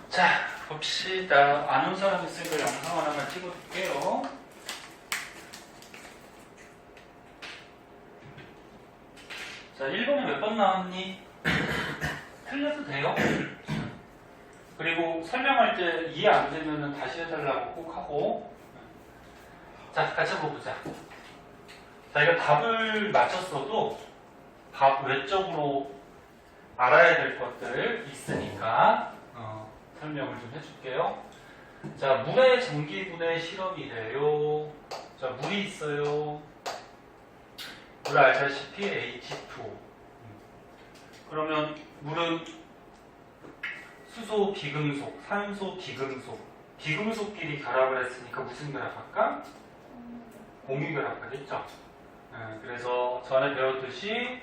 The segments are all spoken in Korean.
자, 봅시다. 아는 사람 있으니까 영상 하나만 찍어둘게요. 자, 1번에 몇 번 나왔니? 틀려도 돼요. 그리고 설명할 때 이해 안 되면 다시 해달라고 꼭 하고. 자, 같이 한번 보자. 자, 이거 답을 맞췄어도 답 외적으로 알아야 될 것들 있으니까 설명을 좀 해줄게요. 자, 물의 전기분해 실험이래요. 자, 물이 있어요. 물 알다시피 H2O. 그러면 물은 수소 비금속, 산소 비금속, 비금속끼리 결합을 했으니까 무슨 결합할까? 공유 결합하겠죠. 그래서 전에 배웠듯이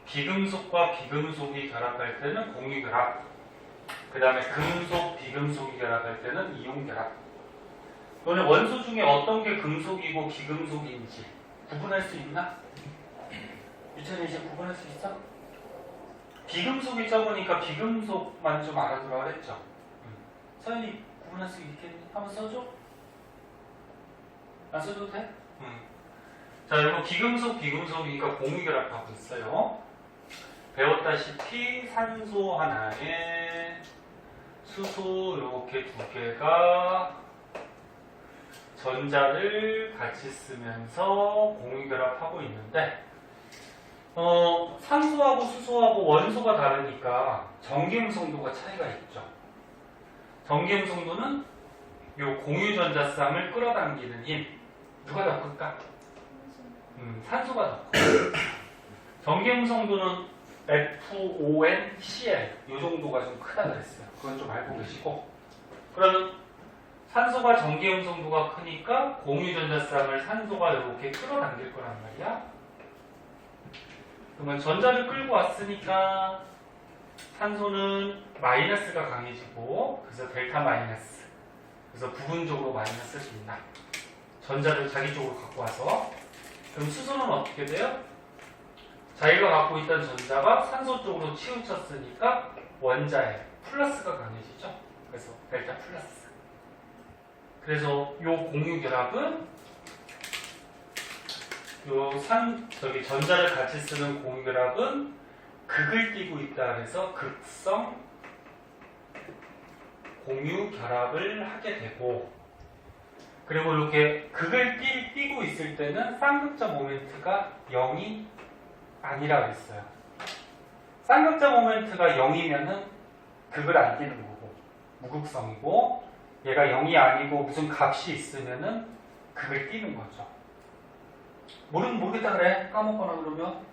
비금속과 비금속이 결합할 때는 공유 결합, 그 다음에 금속, 비금속이 결합할 때는 이온 결합. 너는 원소 중에 어떤 게 금속이고 비금속인지 구분할 수 있나? 유찬이 이제 구분할 수 있어? 비금속이 적으니까 비금속만 좀 알아두라 그랬죠? 서연이 구분할 수 있겠니? 한번 써줘? 안 써도 돼? 자, 이거 비금속, 비금속이니까 공유결합하고 있어요. 배웠다시피 산소 하나에 수소 이렇게 두 개가 전자를 같이 쓰면서 공유결합하고 있는데 산소하고 수소하고 원소가 다르니까 전기음성도가 차이가 있죠. 전기음성도는 이 공유전자쌍을 끌어당기는 힘 누가 더 클까? 산소가 더 커. 전기음성도는 FONCl 이 정도가 좀 크다 그랬어요. 그건 좀 알고 계시고, 그러면 산소가 전기음성도가 크니까 공유전자쌍을 산소가 이렇게 끌어당길 거란 말이야. 그러면 전자를 끌고 왔으니까 산소는 마이너스가 강해지고, 그래서 델타 마이너스, 그래서 부분적으로 마이너스를 준다. 전자를 자기 쪽으로 갖고 와서. 그럼 수소는 어떻게 돼요? 자기가 갖고 있던 전자가 산소 쪽으로 치우쳤으니까 원자에 플러스가 강해지죠. 그래서 델타 플러스. 그래서 이 공유 결합은 전자를 같이 쓰는 공유 결합은 극을 띠고 있다 그래서 극성 공유 결합을 하게 되고, 그리고 이렇게 극을 띠고 있을 때는 쌍극자 모멘트가 0이 아니라 그랬어요. 쌍극자 모멘트가 0이면은 극을 안 띠는 거고 무극성이고, 얘가 0이 아니고 무슨 값이 있으면은 극을 띠는 거죠. 모르겠다 그래. 까먹거나 그러면.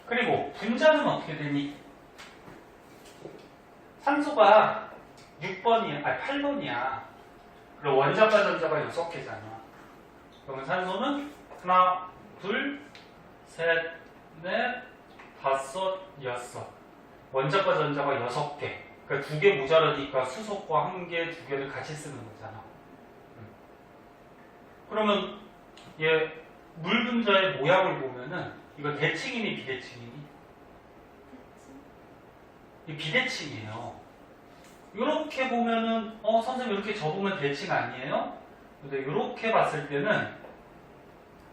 그리고 분자는 어떻게 되니? 산소가 8번이야. 그리고 원자과 전자가 6개잖아. 그러면 산소는 하나, 둘, 셋, 넷, 다섯, 여섯. 원자과 전자가 6개. 그러니까 2개 모자라니까 수소과 1개, 2개를 같이 쓰는 거잖아. 그러면 얘 물 분자의 모양을 보면은 이거 대칭이니 비대칭이니? 이 비대칭이에요. 이렇게 보면은 선생님 이렇게 접으면 대칭 아니에요? 근데 이렇게 봤을 때는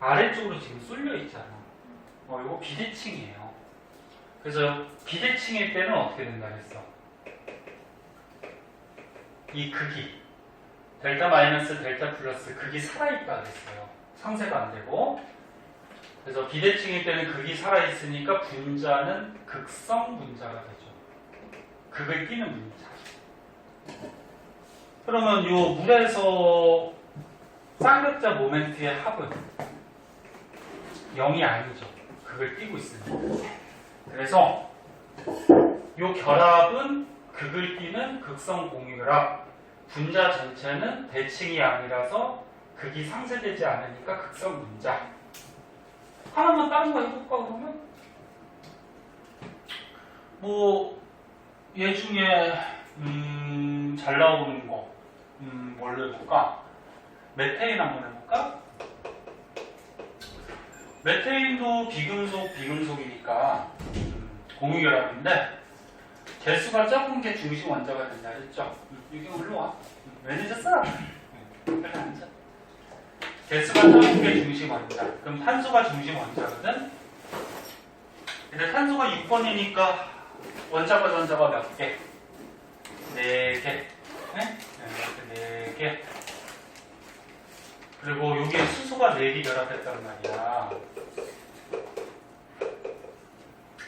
아래쪽으로 지금 쏠려 있잖아. 이거 비대칭이에요. 그래서 비대칭일 때는 어떻게 된다 했어? 이 극이 델타 마이너스 델타 플러스 극이 살아있다 그랬어요. 상쇄가 안 되고. 그래서 비대칭일 때는 극이 살아있으니까 분자는 극성 분자가 되죠. 극을 띠는 분자. 그러면 이 물에서 쌍극자 모멘트의 합은 0이 아니죠. 극을 띠고 있으니까. 그래서 이 결합은 극을 띠는 극성 공유결합. 분자 전체는 대칭이 아니라서 극이 상쇄되지 않으니까 극성 분자. 하나만 다른 거 해볼까 그러면? 얘 중에 잘 나오는 거 뭘로 해볼까? 메테인 한번 해볼까? 메테인도 비금속이니까 공유결합인데, 개수가 적은 게 중심 원자가 된다 했죠? 여기 올라와. 왜 늦었어? 빨리 앉아. 개수가 적은 게 중심 원자. 그럼 탄소가 중심 원자거든? 근데 탄소가 6번이니까 원자가 전자가 몇 개? 4개. 네? 이렇게 4개. 그리고 여기에 수소가 4개 결합했단 말이야.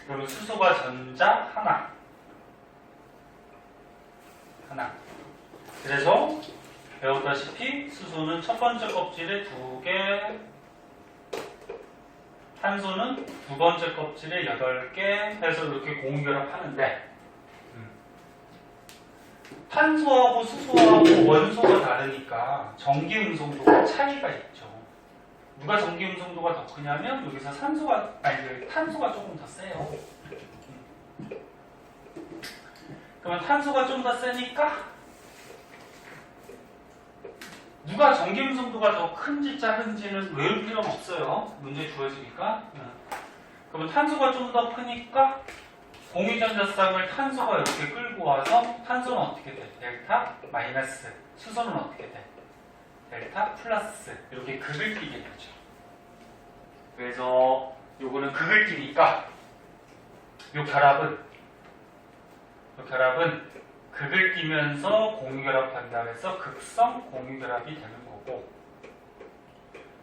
그러면 수소가 전자 하나. 그래서 배웠다시피 수소는 첫 번째 껍질에 2개, 탄소는 두 번째 껍질에 8개 해서 이렇게 공유결합하는데 탄소하고 수소하고 원소가 다르니까 전기음성도가 차이가 있죠. 누가 전기음성도가 더 크냐면 여기서 탄소가 조금 더 세요. 그러면 탄소가 좀 더 세니까 누가 전기음성도가 더 큰지 작은지는 외울 필요는 없어요. 문제 주어지니까. 그러면 탄소가 좀 더 크니까 공유전자쌍을 탄소가 이렇게 끌고 와서 탄소는 어떻게 돼? 델타 마이너스. 수소는 어떻게 돼? 델타 플러스. 이렇게 극을 끼게 되죠. 그래서 요거는 극을 끼니까 요 결합은 극을 끼면서 공유결합한다 해서 극성 공유결합이 되는 거고,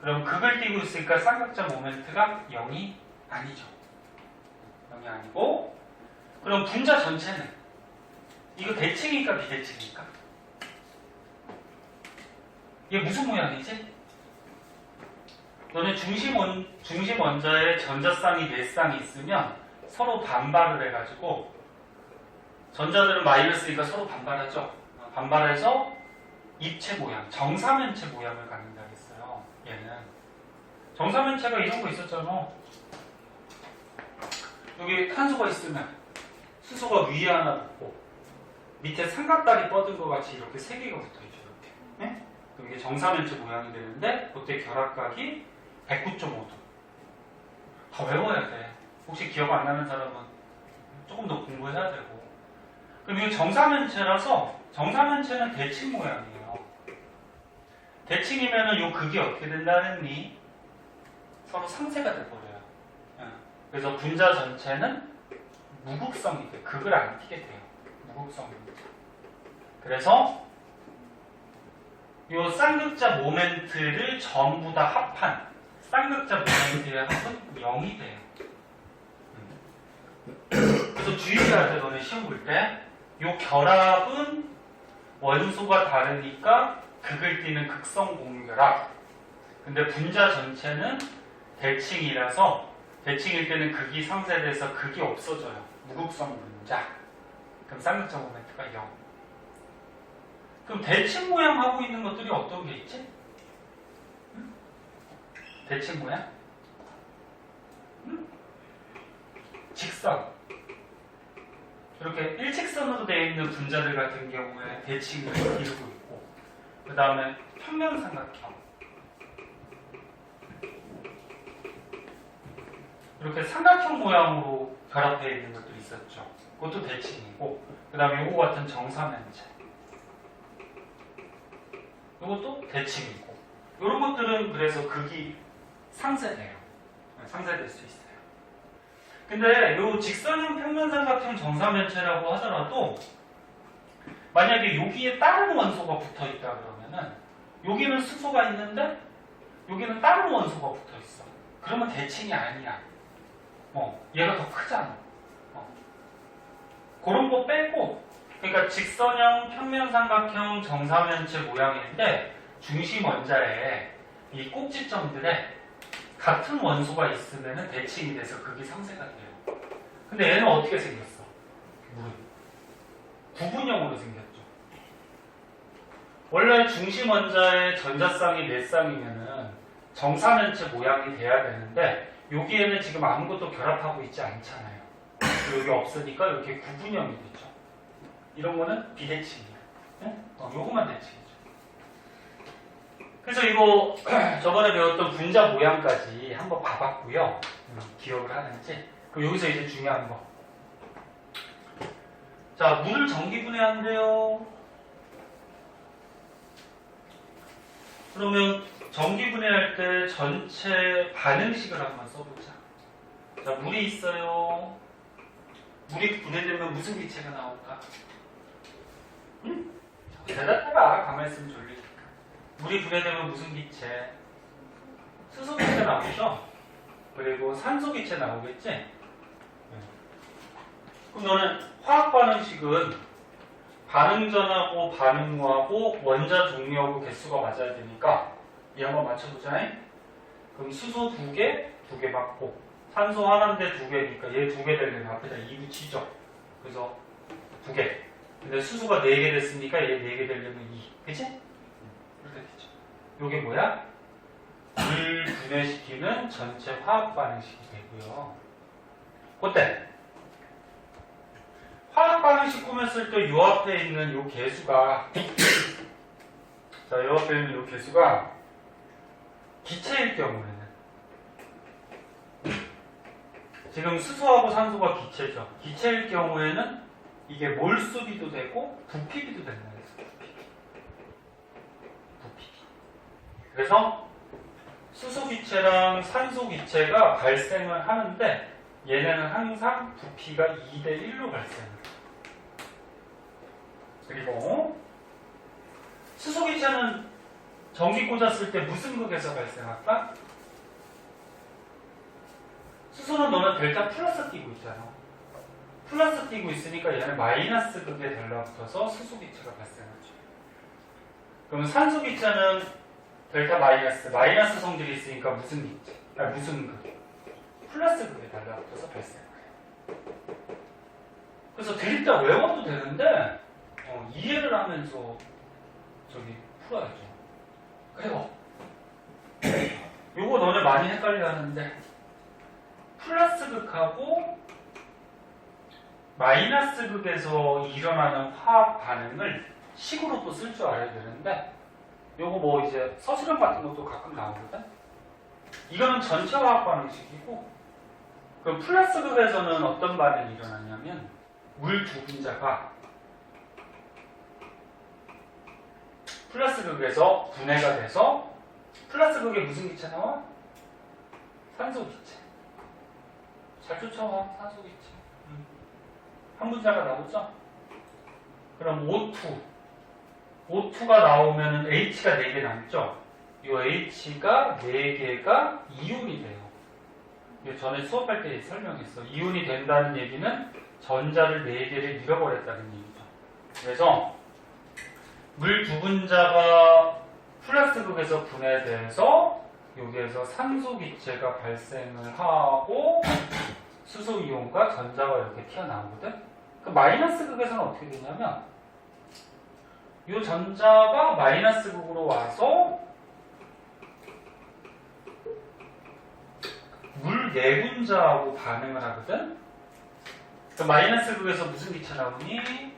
그럼 극을 띄고 있으니까 쌍극자 모멘트가 0이 아니죠. 0이 아니고, 그럼 분자 전체는 이거 대칭이니까 비대칭이니까 이게 무슨 모양이지? 너네 중심 원자에 전자쌍이 4쌍이 있으면 서로 반발을 해가지고, 전자들은 마이너스니까 서로 반발하죠. 반발해서 입체 모양, 정사면체 모양을 갖는다 했어요. 얘는 정사면체가 이런 거 있었잖아. 여기 탄소가 있으면 수소가 위에 하나 붙고 밑에 삼각다리 뻗은 것 같이 이렇게 3개가 붙어있죠. 이렇게. 네? 그럼 이게 정사면체 모양이 되는데 그때 결합각이 109.5도. 더 외워야 돼. 혹시 기억 안 나는 사람은 조금 더 공부해야 되고. 그럼 이거 정사면체라서 정사면체는 대칭 모양이에요. 대칭이면은 요 극이 어떻게 된다느니 서로 상쇄가 돼버려요. 그래서 분자 전체는 무극성이 돼요. 극을 안 띄게 돼요. 무극성입니다. 그래서 요 쌍극자 모멘트를 전부 다 합한 쌍극자 모멘트의 합은 0이 돼요. 그래서 주의해야 돼. 너네 시험 볼 때 요 결합은 원소가 다르니까 극을 띠는 극성 공유결합. 근데 분자 전체는 대칭이라서 대칭일 때는 극이 상쇄돼서 극이 없어져요. 무극성 분자. 그럼 쌍극자 모멘트가 0. 그럼 대칭 모양 하고 있는 것들이 어떤 게 있지? 대칭 모양? 직선. 이렇게 일직선으로 되어 있는 분자들 같은 경우에 대칭을 이루고 있고, 그 다음에 평면삼각형. 이렇게 삼각형 모양으로 결합되어 있는 것들이 있었죠. 그것도 대칭이고, 그 다음에 요거 같은 정사면체. 요것도 대칭이고, 이런 것들은 그래서 극이 상쇄돼요. 상쇄될 수 있어요. 근데 요 직선형 평면삼각형 정사면체라고 하더라도 만약에 여기에 다른 원소가 붙어있다 그러면은 여기는 수소가 있는데 여기는 다른 원소가 붙어있어. 그러면 대칭이 아니야. 얘가 더 크잖아. 그런 거 빼고, 그러니까 직선형 평면삼각형 정사면체 모양인데 중심 원자에 이 꼭지점들에 같은 원소가 있으면 대칭이 돼서 극이 상쇄가 돼요. 근데 얘는 어떻게 생겼어? 구분형으로 생겼죠. 원래 중심 원자의 전자쌍이 4쌍이면은 정사면체 모양이 돼야 되는데 여기에는 지금 아무것도 결합하고 있지 않잖아요. 여기 없으니까 이렇게 구분형이 되죠. 이런 거는 비대칭이에요. 네? 요거만 대칭이죠. 그래서 이거 저번에 배웠던 분자 모양까지 한번 봐봤고요. 기억을 하는지. 그럼 여기서 이제 중요한 거. 자, 물을 전기 분해한대요. 그러면 전기 분해할 때 전체 반응식을 한번 써보자. 자, 물이 있어요. 물이 분해되면 무슨 기체가 나올까? 응? 대답해봐. 가만히 있으면 졸리니까. 물이 분해되면 무슨 기체? 수소 기체 나오죠? 그리고 산소 기체 나오겠지? 네. 그럼 너는 화학 반응식은 반응전하고 반응무하고 원자 종류하고 개수가 맞아야 되니까 이 한번 맞춰보자. 그럼 수소 2개, 2개 맞고 산소 하나인데 2개니까 얘 2개 되려면 앞에다 2 붙이죠. 그래서 2개. 근데 수소가 4개 됐으니까 얘 4개 되려면 2. 그치? 그렇게 되죠. 요게 뭐야? 물 분해시키는 전체 화학 반응식이 되고요. 그때 화학 반응식 꾸몄을 때 요 앞에 있는 요 개수가 자, 요 앞에 있는 요 개수가 기체일 경우에는 지금 수소하고 산소가 기체죠. 기체일 경우에는 이게 몰수비도 되고 부피비도 된다. 부피비. 그래서 수소 기체랑 산소 기체가 발생을 하는데 얘네는 항상 부피가 2대1로 발생해요. 그리고 수소 기체는 전기 꽂았을 때 무슨 극에서 발생할까? 수소는 너는 델타 플러스 띄고 있잖아. 플러스 띄고 있으니까 얘는 마이너스 극에 달라붙어서 수소 기체가 발생하죠. 그럼 산소 기체는 델타 마이너스 성질이 있으니까 무슨 기체? 무슨 극? 플러스 극에 달라붙어서 발생해요. 그래서 드립다 외워도 되는데 이해를 하면서 저기 풀어야죠. 그리고 요거 너네 많이 헷갈려 하는데 플러스 극하고 마이너스 극에서 일어나는 화학 반응을 식으로 또 쓸 줄 알아야 되는데 요거 뭐 이제 서술형 같은 것도 가끔 나오거든. 이거는 전체 화학 반응식이고 그럼 플러스 극에서는 어떤 반응이 일어나냐면 물 두 분자가 플러스 극에서 분해가 돼서 플러스 극에 무슨 기체 나와? 산소 기체. 잘 쫓아와. 산소 기체. 한 분자가 나오죠? 그럼 O2가 나오면 H가 4개 남죠? 이 H가 4개가 이온이 돼요. 전에 수업할 때 설명했어. 이온이 된다는 얘기는 전자를 4개를 잃어버렸다는 얘기죠. 그래서 물 두 분자가 플러스 극에서 분해돼서 여기에서 산소 기체가 발생을 하고 수소 이온과 전자가 이렇게 튀어나오거든. 그 마이너스 극에서는 어떻게 되냐면 이 전자가 마이너스 극으로 와서 물 4분자하고 반응을 하거든. 그 마이너스 극에서 무슨 기체 나오니?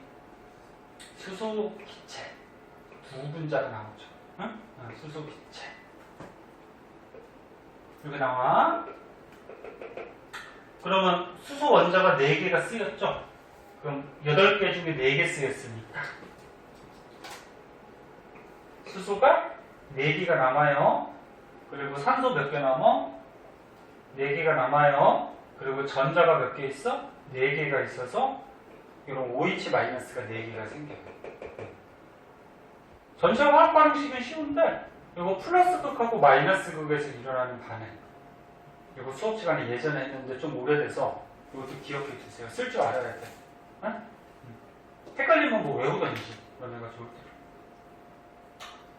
수소 기체. 2분자가 나오죠. 응? 수소 기체. 이렇게 나와. 그러면 수소 원자가 4개가 쓰였죠? 그럼 8개 중에 4개 쓰였으니까 수소가 4개가 남아요. 그리고 산소 몇 개 남아? 4개가 남아요. 그리고 전자가 몇 개 있어? 4개가 있어서 이런 OH-가 4개가 생겨요. 전체 화학 반응식은 쉬운데 이거 플러스 극하고 마이너스 극에서 일어나는 반응 이거 수업 시간에 예전에 했는데 좀 오래돼서 이것도 기억해 주세요. 쓸 줄 알아야 돼. 응? 헷갈리면 뭐 외우던지 너네가 좋을 때.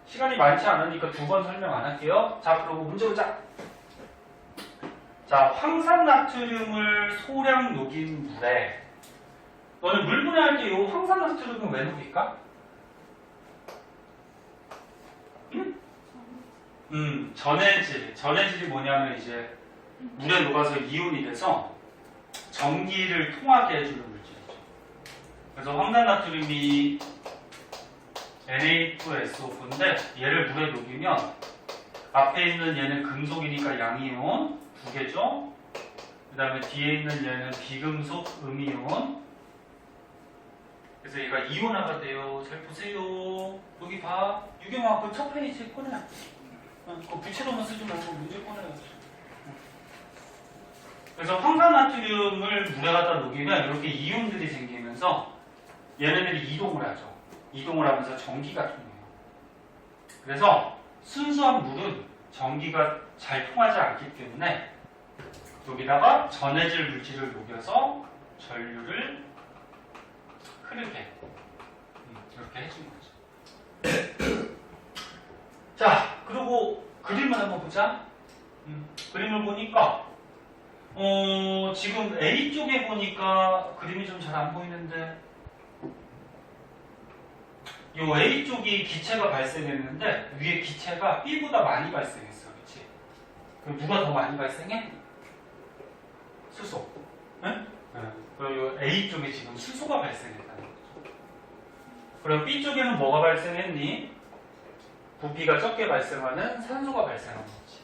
시간이 많지 않으니까 2번 설명 안 할게요. 자, 그리고 문제 보자. 자, 황산나트륨을 소량 녹인 물에 너는 물 분해할 때 이 황산나트륨은 왜 녹일까? 전해질이 뭐냐면 이제 물에 녹아서 이온이 돼서 전기를 통하게 해주는 물질이죠. 그래서 황산나트륨이 Na2SO4인데 얘를 물에 녹이면 앞에 있는 얘는 금속이니까 양이온 2개죠. 그 다음에 뒤에 있는 얘는 비금속 음이온 이온화가 돼요. 잘 보세요. 여기 봐. 유경아, 그 첫 페이지 꺼내. 그거 붙여놓으면 쓰지 말고 문제 꺼내야지. 그래서 황산나트륨을 물에 갖다 녹이면 이렇게 이온들이 생기면서 얘네들이 이동을 하죠. 이동을 하면서 전기가 통해요. 그래서 순수한 물은 전기가 잘 통하지 않기 때문에 여기다가 전해질 물질을 녹여서 전류를 흐르게 이렇게 해준 거죠. 자, 그리고 그림을 한번 보자. 그림을 보니까 지금 A 쪽에 보니까 그림이 좀 잘 안 보이는데 이 A 쪽이 기체가 발생했는데 위에 기체가 B보다 많이 발생했어. 그렇지? 그럼 누가 더 많이 발생해? 수소. 네? 그리고 A 쪽에 지금 수소가 발생했다는 거죠. 그리고 B 쪽에는 뭐가 발생했니? 부피가 적게 발생하는 산소가 발생한 거지.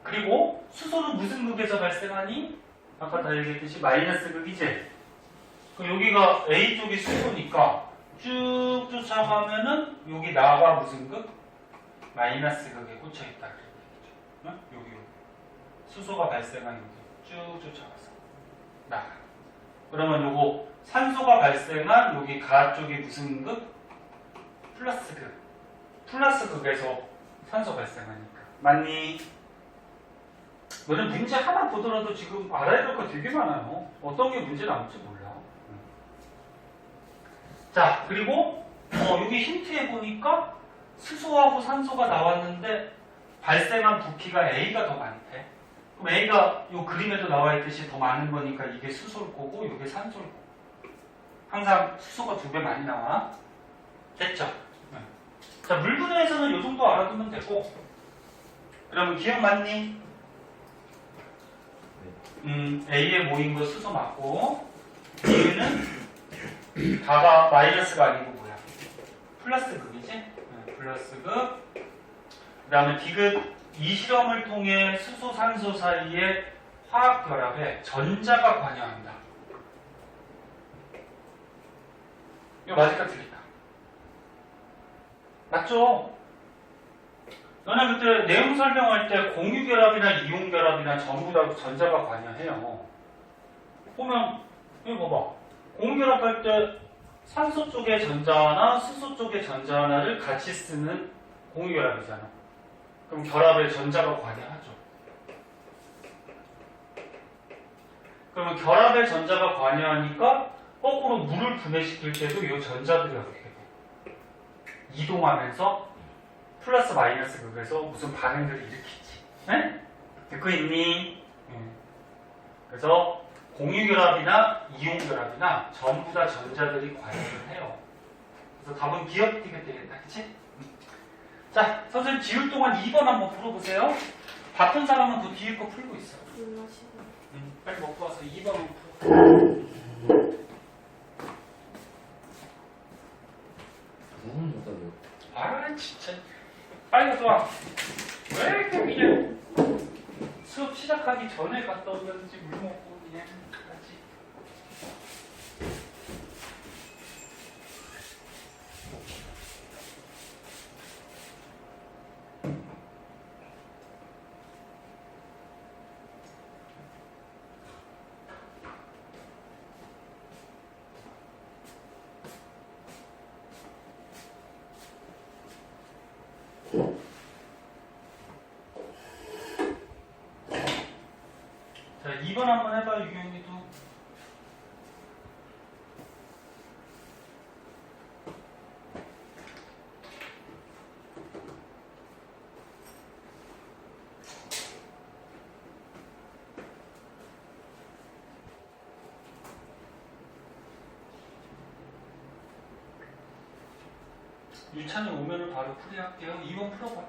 그리고 수소는 무슨 극에서 발생하니? 아까 다 얘기했듯이 마이너스 극이지? 그럼 여기가 A 쪽이 수소니까 쭉 쫓아가면은 여기 나가 무슨 극? 마이너스 극에 꽂혀있다. 응? 여기 수소가 발생한 여기 쭉 쫓아가서 나가. 그러면 요거 산소가 발생한 여기 가 쪽이 무슨 극? 플러스 극. 플러스 극에서 산소 발생하니까. 맞니? 너는 문제 하나 보더라도 지금 알아야 될 거 되게 많아요. 어떤 게 문제 나올지 몰라. 자, 그리고 여기 힌트에 보니까 수소하고 산소가 나왔는데 발생한 부피가 A가 더 많대. 그럼 A가 이 그림에도 나와 있듯이 더 많은 거니까 이게 수소일 거고 이게 산소일 거고. 항상 수소가 2배 많이 나와. 됐죠? 네. 자, 물분해에서는 이 정도 알아두면 되고. 그러면 기억 맞니? A에 모인 거 수소 맞고 B는 다가 마이너스가 아니고 뭐야? 플러스 극이지? 네, 플러스 극. 그 다음에 D극. 이 실험을 통해 수소, 산소 사이의 화학 결합에 전자가 관여한다. 이거 맞을까 틀릴까? 맞죠? 너네 그때 내용 설명할 때 공유결합이나 이온결합이나 전부 다 전자가 관여해요. 보면 이거 봐봐. 공유결합할 때 산소 쪽의 전자 하나, 수소 쪽의 전자 하나를 같이 쓰는 공유결합이잖아. 그럼 결합에 전자가 관여하죠. 그러면 결합에 전자가 관여하니까 거꾸로 물을 분해시킬 때도 이 전자들이 어떻게 돼? 이동하면서 플러스 마이너스 극에서 무슨 반응들을 일으키지. 네? 듣고 있니? 그래서 공유결합이나 이온결합이나 전부 다 전자들이 관여를 해요. 그래서 답은 기억되게 되겠다. 그치? 자, 선생님 지울 동안 2번 한번 풀어보세요. 바쁜 사람은 그 뒤에 거 풀고 있어. 빨리 먹고 와서 2번 한번 풀어. 아, 진짜. 빨리 가서 와. 왜 이렇게 그냥 수업 시작하기 전에 갔다 오든지 물 먹고 그냥 가지. 자, 2번 한번 해봐요, 유경이도. 유찬이 오면은 바로 풀이할게요. 2번 풀어봐.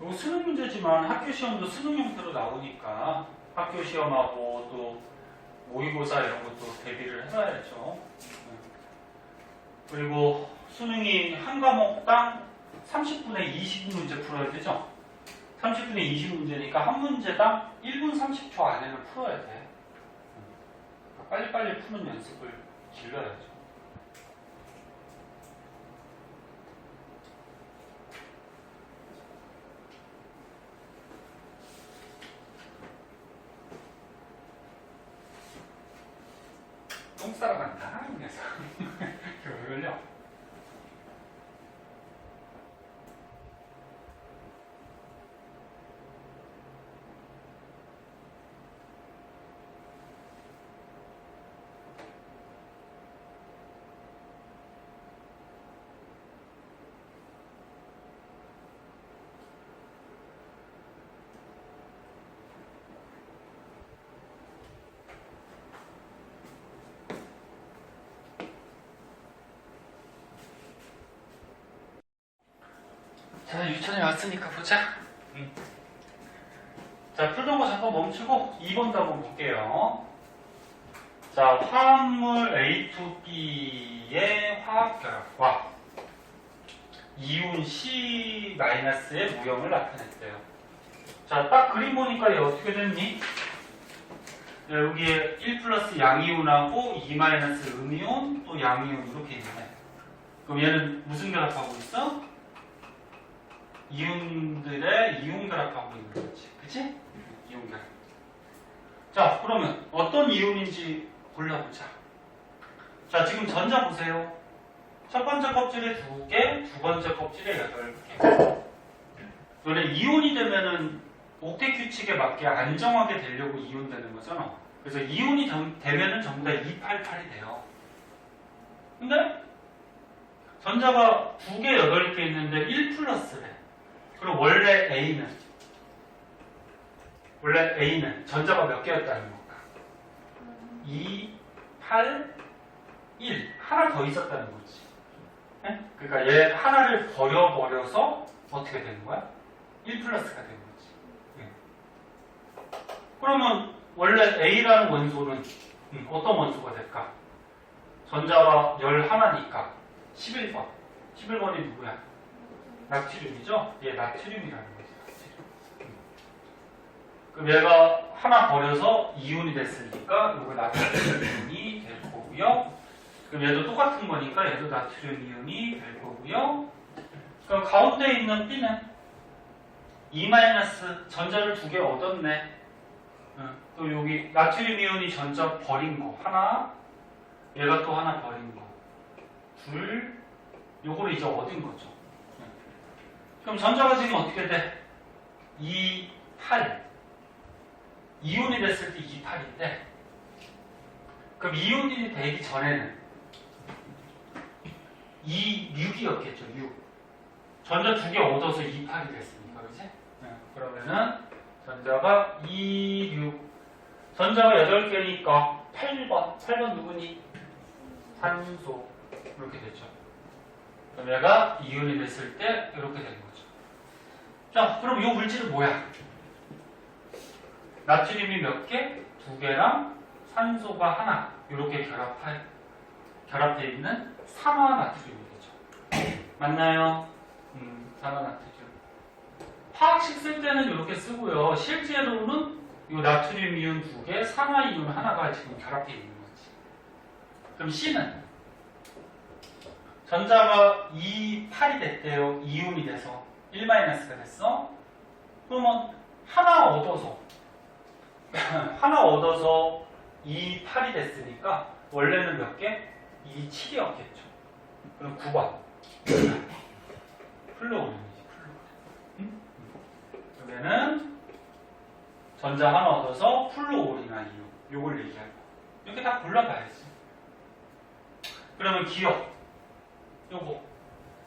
이거 수능 문제지만 학교 시험도 수능 형태로 나오니까 학교 시험하고 또 모의고사 이런 것도 대비를 해봐야죠. 그리고 수능이 한 과목당 30분에 20문제 풀어야 되죠? 30분에 20문제니까 한 문제당 1분 30초 안에는 풀어야 돼. 빨리빨리 푸는 연습을 길러야죠. 똥 싸러 간다, 이 녀석. 왜 걸려? 자, 유천이 왔으니까 보자. 자, 풀던 거 잠깐 멈추고 2번 답을 볼게요. 자, 화합물 A2B의 화학결합과 이온 C-의 무형을 나타냈대요. 자, 딱 그림 보니까 얘 어떻게 됐니? 여기에 1 플러스 양이온하고 2 마이너스 음이온 또 양이온 이렇게 있네. 그럼 얘는 무슨 결합하고 있어? 이온들의 이온 결합하고 있는 거지. 그치? 이온 결합. 자, 그러면 어떤 이온인지 골라보자. 자, 지금 전자 보세요. 첫 번째 껍질에 2개, 두 번째 껍질에 8개. 원래 이온이 되면은 옥텟 규칙에 맞게 안정하게 되려고 이온 되는 거잖아. 그래서 이온이 되면은 전부 다 288이 돼요. 근데 전자가 2개, 8개 있는데 1 플러스래. 그럼 원래 A는 전자가 몇 개였다는 건가? 2, 8, 1. 하나 더 있었다는 거지. 네? 그러니까 얘 하나를 버려버려서 어떻게 되는 거야? 1 플러스가 되는 거지. 네. 그러면 원래 A라는 원소는 어떤 원소가 될까? 전자가 11니까 11번. 11번이 누구야? 나트륨이죠? 얘 나트륨이라는 거지. 그럼 얘가 하나 버려서 이온이 됐으니까 이거 나트륨 이온이 될 거고요. 그럼 얘도 똑같은 거니까 얘도 나트륨 이온이 될 거고요. 그럼 가운데 있는 B는 2- 전자를 2개 얻었네. 또 여기 나트륨 이온이 전자 버린 거 하나, 얘가 또 하나 버린 거 둘, 요거를 이제 얻은 거죠. 그럼 전자가 지금 어떻게 돼? 2, 8. 이온이 됐을 때 2, 8인데, 그럼 이온이 되기 전에는 2, 6이었겠죠, 6. 전자 2개 얻어서 2, 8이 됐으니까, 그지? 그러면은 전자가 2, 6. 전자가 8개니까 8번. 8번 누구니? 산소. 이렇게 되죠. 그럼 얘가 이온이 됐을 때 이렇게 되는 거죠. 자, 그럼 이 물질은 뭐야? 나트륨이 몇 개? 2개랑 산소가 하나. 이렇게 결합되어 있는 산화나트륨이 되죠. 맞나요? 산화나트륨. 화학식 쓸 때는 이렇게 쓰고요. 실제로는 이 나트륨 이온 2개, 산화 이온 하나가 지금 결합되어 있는 거지. 그럼 C는 전자가 2, 8이 됐대요. 이온이 돼서 1-가 됐어. 그러면 하나 얻어서 2, 8이 됐으니까 원래는 몇 개? 2, 7이었겠죠. 그럼 9번 플루오린이지. 그러면은 전자 하나 얻어서 플루오린이나 이온 요걸 얘기할 거. 이렇게 다 골라봐야지. 그러면 기억 요거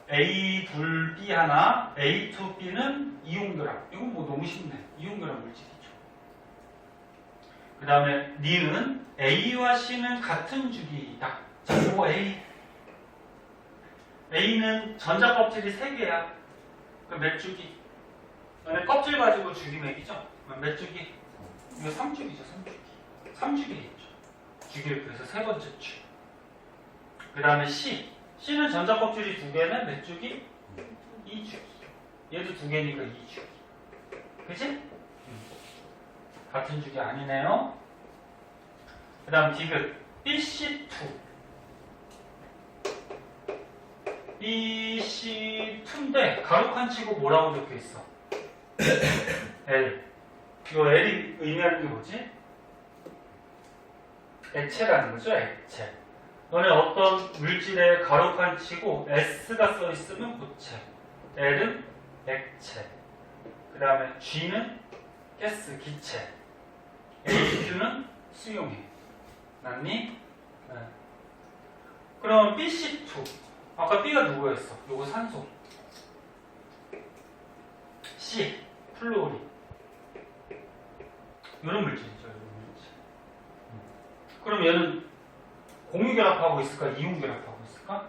A2B 하나, A2B는 이온결합. 이건 뭐 너무 쉽네. 이온결합 물질이죠. 그 다음에 니은 A와 C는 같은 주기이다. 자, 요거 A는 전자 껍질이 3개야. 그럼 몇 주기? 껍질 가지고 주기 매기죠? 몇 주기? 이거 3주기죠, 3주기. 3주기겠죠. 주기를 그래서 세 번째 주. 그 다음에 C는 전자 껍질이 2개는 몇 주기? 2주기. 얘도 2개니까 2주기. 그치? 같은 주기 아니네요. 그 다음 디귿 BC2. BC2인데 가로칸 치고 뭐라고 적혀있어? L. 이 L이 의미하는 게 뭐지? 액체라는 거죠, 액체. 너네 어떤 물질에 가로칸 치고 S가 써있으면 고체, L은 액체, 그 다음에 G는 가스, 기체, HQ는 수용해. 맞니? 네. 그럼 BC2. 아까 B가 누구였어? 요거 산소. C, 플루오린. 이런 물질이죠, 이런 물질. 그럼 얘는 공유결합하고 있을까? 이온결합하고 있을까?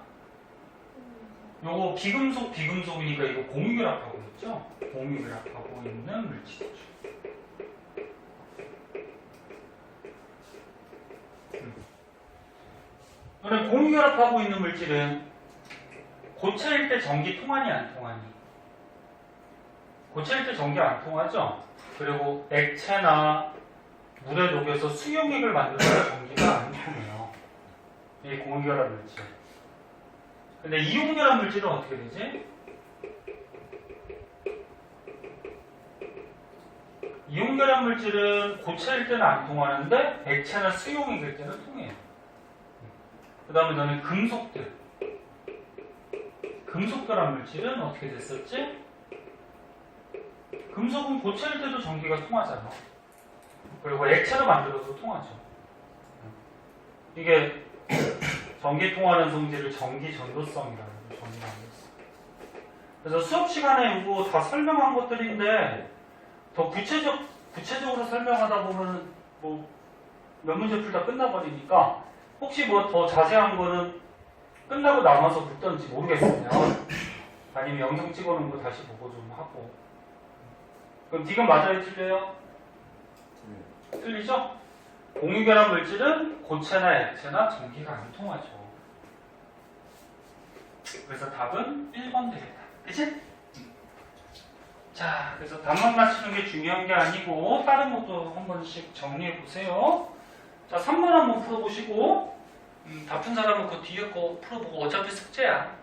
요거 비금속이니까 이거 공유결합하고 있죠? 공유결합하고 있는 물질이죠. 그럼 공유결합하고 있는 물질은 고체일 때 전기 통하니 안 통하니? 고체일 때 전기가 안 통하죠? 그리고 액체나 물에 녹여서 수용액을 만들어서 전기가 안 통해요. 이 공유결합 물질. 근데 이온결합 물질은 어떻게 되지? 이온결합 물질은 고체일 때는 안 통하는데 액체나 수용액일 때는 통해요. 그 다음에 너는 금속들. 금속결합 물질은 어떻게 됐었지? 금속은 고체일 때도 전기가 통하잖아. 그리고 액체로 만들어서 통하죠. 이게 전기 통하는 성질을 전기 전도성이라고 해요. 전기 전도성. 그래서 수업 시간에 이거 다 설명한 것들인데 더 구체적으로 설명하다 보면 뭐 몇 문제 풀다 끝나버리니까 혹시 뭐 더 자세한 거는 끝나고 남아서 묻던지 모르겠어요. 아니면 영상 찍어놓은 거 다시 보고 좀 하고. 그럼 디귿 맞아요? 틀려요? 틀리죠? 공유결합 물질은 고체나 액체나 전기가 안 통하죠. 그래서 답은 1번 되겠다. 그치? 자, 그래서 답만 맞추는 게 중요한 게 아니고 다른 것도 한 번씩 정리해 보세요. 자, 3번 한번 풀어보시고 다 푼 사람은 그 뒤에 거 풀어보고 어차피 숙제야.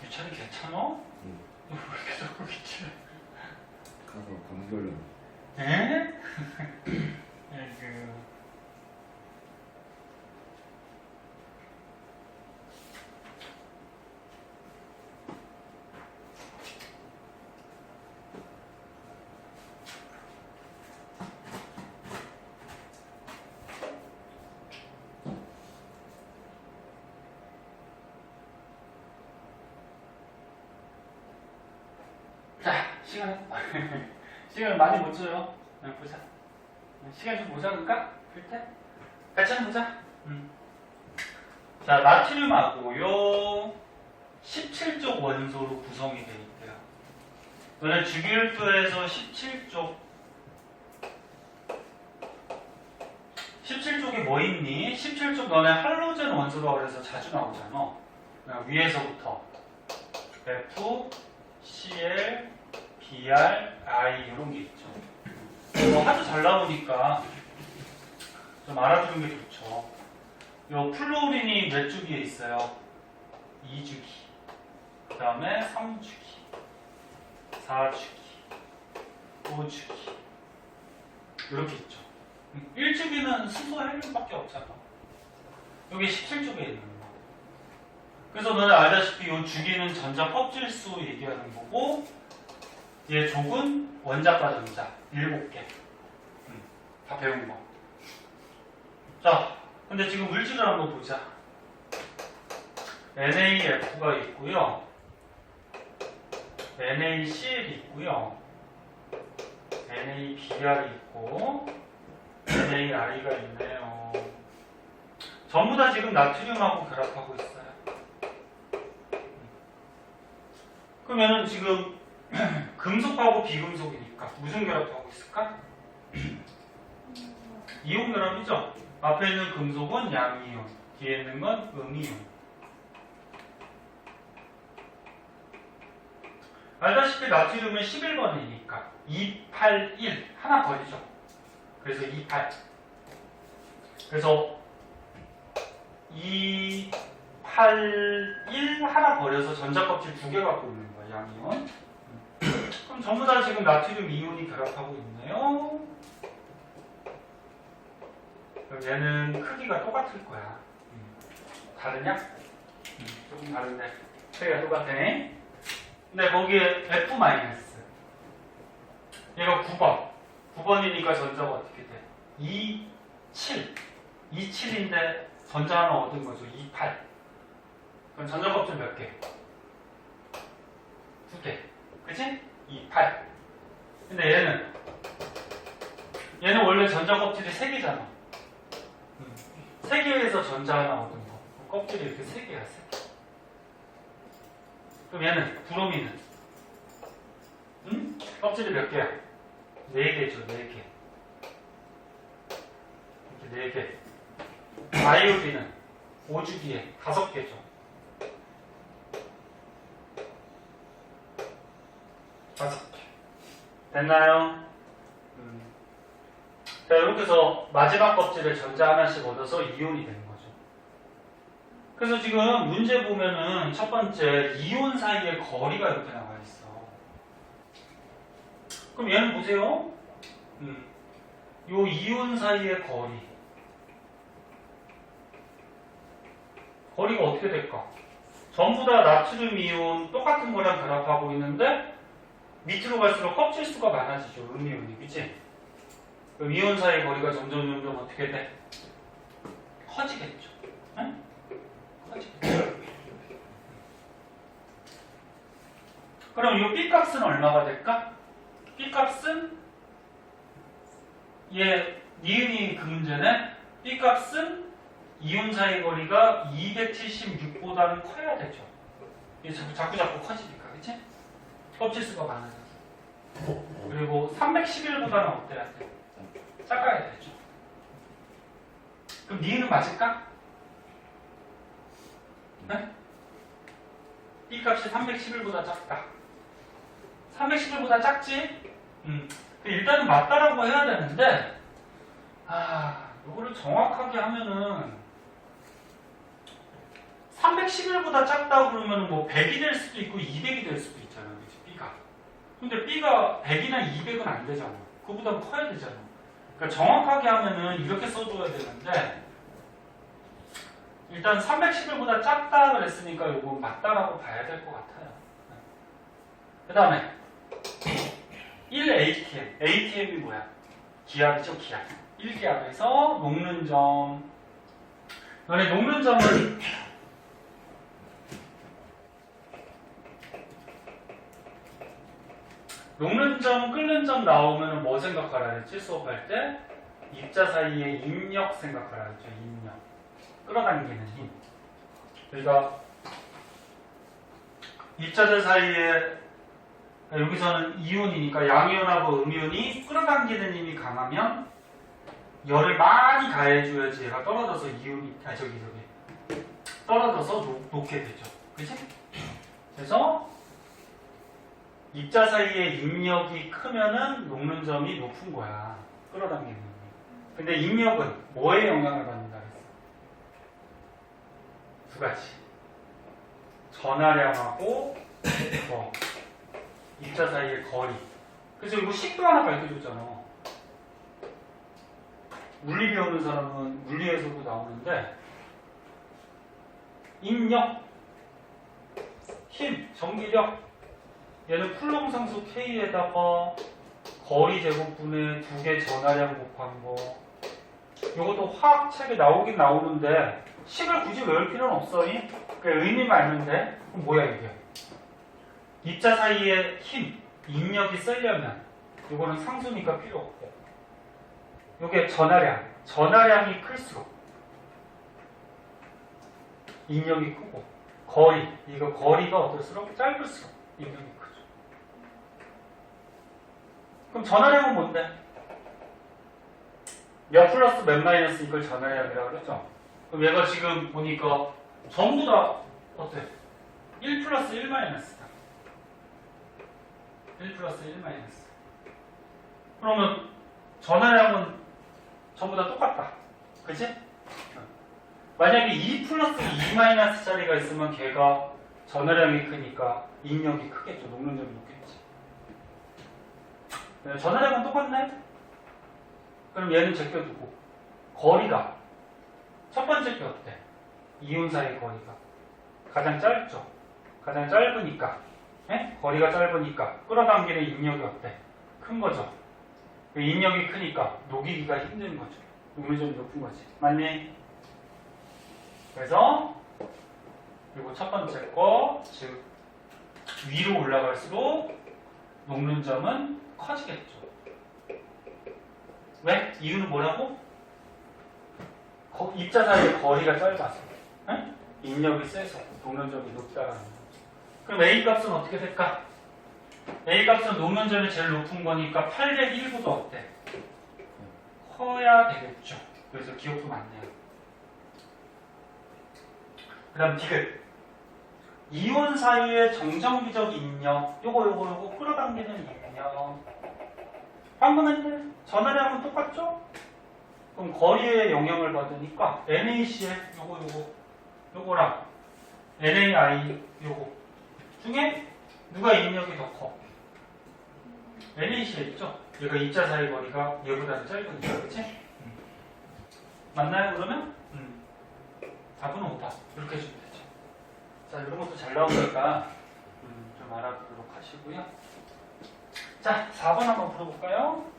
유찬이 괜찮아? 왜 이렇게 자꾸 기침해? 가서 감기 걸렸네. 에? 아이고. 자, 시간을 많이 못 줘요. 보자. 시간 좀 모자랄까? 풀 때? 같이 한번 보자. 자, 나트륨하고 요 17쪽 원소로 구성이 되어 있대요. 너네 주기율표에서 17쪽에 뭐 있니? 17쪽 너네 할로젠 원소라고 그래서 자주 나오잖아. 위에서부터 F, Cl, Br, I 이런 게 있죠. 하도 잘 나오니까 좀 알아두는 게 좋죠. 요 플루오린이 몇 주기에 있어요? 2주기. 그 다음에 3주기, 4주기, 5주기 이렇게 있죠. 1주기는 수소 헬륨밖에 없잖아. 여기 17쪽에 있는 거. 그래서 너네 알다시피 이 주기는 전자 껍질수 얘기하는 거고 얘 족은 원자과 전자 7개. 다 배운 거. 자, 근데 지금 물질을 한번 보자. NaF가 있고요. NaCl이 있고요. NaBr이 있고 NaR이가 있네요. 전부 다 지금 나트륨하고 결합하고 있어요. 그러면은 지금 금속하고 비금속이니까 무슨 결합하고 있을까? 이온 결합이죠. 앞에 있는 금속은 양이온, 뒤에 있는 건 음이온. 알다시피 나트륨은 11번이니까 281 하나 버리죠. 그래서 28. 그래서 281 하나 버려서 전자껍질 2개 갖고 있는 거야, 양이온. 그럼 전부 다 지금 나트륨 이온이 결합하고 있네요. 그럼 얘는 크기가 똑같을 거야. 다르냐? 조금 다른데 크기가 똑같아. 근데 거기에 F-. 얘가 9번. 9번이니까 전자가 어떻게 돼? 27. 27인데 전자 하나 얻은 거죠. 28. 그럼 전자 껍질 몇 개? 2개. 그치? 28. 근데 얘는 원래 전자 껍질이 3개잖아. 3개에서 전자 하나 얻은 거. 껍질이 이렇게 3개야, 3개. 그럼 얘는, 브로미는? 껍질이 몇 개야? 4개죠, 4개. 이렇게 4개. 아이오딘은 5주기에 5개죠. 5개. 됐나요? 자, 이렇게 해서 마지막 껍질에 전자 하나씩 얻어서 이온이 되는 거죠. 그래서 지금 문제 보면은 첫 번째 이온 사이의 거리가 이렇게 나와 있어. 그럼 얘는 보세요. 요 이온 사이의 거리가 어떻게 될까? 전부 다 나트륨 이온 똑같은 거랑 결합하고 있는데 밑으로 갈수록 껍질 수가 많아지죠. 음이온이, 그치? 그럼 이온 사이의 거리가 점점 어떻게 돼? 커지겠죠. 응? 커지겠죠. 그럼 이 B값은 얼마가 될까? B값은 니은이 그 문제네. B값은 이온 사이 거리가 276보다는 커야 되죠. 이게 자꾸 커지니까, 그치? 껍질수가 많아져서. 그리고 311보다는 어때야 돼? 작아야 되죠. 그럼 니은은 맞을까? 네? B값이 311보다 작다. 311보다 작지? 일단은 맞다라고 해야 되는데, 이거를 정확하게 하면은 311보다 작다 그러면 뭐 100이 될 수도 있고 200이 될 수도 있잖아, 그치? B가. 근데 B가 100이나 200은 안 되잖아. 그보다 커야 되잖아. 그러니까 정확하게 하면은 이렇게 써줘야 되는데, 일단 311보다 작다 그랬으니까 이거 맞다라고 봐야 될 것 같아요. 그 다음에 1ATM. ATM이 뭐야? 기압이죠, 기압. 1기압에서 녹는 점. 너네 녹는 점은 녹는 점, 끓는 점 나오면 뭐 생각하라 그랬지? 수업할 때? 입자 사이에 인력 생각하라 그랬죠, 인력. 끌어당기는 힘. 그러니까 입자들 사이에 여기서는 이온이니까 양이온하고 음이온이 끌어당기는 힘이 강하면 열을 많이 가해줘야지 얘가 떨어져서 떨어져서 녹게 되죠. 그치? 그래서 입자 사이에 인력이 크면은 녹는 점이 높은 거야. 끌어당기는 힘이. 근데 인력은 뭐에 영향을 받는다 그랬어? 두 가지. 전하량하고 입자 사이의 거리. 그래서 이거 식도 하나 밝혀줬잖아. 물리 배우는 사람은 물리에서도 나오는데 인력, 힘, 전기력. 얘는 쿨롱 상수 K에다가 거리 제곱분의 2개 전하량 곱한 거. 이것도 화학책에 나오긴 나오는데 식을 굳이 외울 필요는 없어. 그 의미만 알면 돼. 그럼 뭐야 이게? 입자 사이에 힘, 인력이 쓰려면 이거는 상수니까 필요 없고. 이게 전하량. 전하량이 클수록 인력이 크고 거리. 이거 거리가 어떨수록 짧을수록 인력이 크죠. 그럼 전하량은 뭔데? 몇 플러스 몇 마이너스 이걸 전하량이라고 그랬죠? 그럼 얘가 지금 보니까 전부 다 어때? 1 플러스 1 마이너스다. 1 플러스 1 마이너스. 그러면 전하량은 전부 다 똑같다. 그치? 만약에 2 플러스 2 마이너스 짜리가 있으면 걔가 전하량이 크니까 인력이 크겠죠. 녹는 점이 높겠지. 전하량은 똑같네? 그럼 얘는 제껴두고 거리가 첫 번째 게 어때? 이온 사이 거리가 가장 짧죠? 가장 짧으니까 거리가 짧으니까 끌어당기는 인력이 어때? 큰 거죠. 인력이 크니까 녹이기가 힘든 거죠. 녹는 점이 높은 거지. 맞니? 그래서 그리고 첫 번째 거, 즉 위로 올라갈수록 녹는 점은 커지겠죠. 왜? 이유는 뭐라고? 입자 사이의 거리가 짧아서 인력이 세서 녹는 점이 높다라는 거죠. 그럼 A 값은 어떻게 될까? A 값은 녹는 점이 제일 높은 거니까 801보다 어때? 커야 되겠죠. 그래서 기억도 많네요. 그 다음 디귿. 이온 사이의 정정기적 인력. 요거 끌어당기는 인력. 방금 했는데 전하량은 똑같죠? 그럼 거리에 영향을 받으니까 NaCl 요거랑 NaI 요거 중에 누가 인력이 더 커? NaCl 있죠? 얘가 입자 사이 거리가 얘보다는 짧으니까. 그치? 맞나요 그러면? 답은 5다. 이렇게 해주면 되죠. 자, 이런 것도 잘 나오니까 좀 알아보도록 하시고요. 자, 4번 한번 풀어볼까요?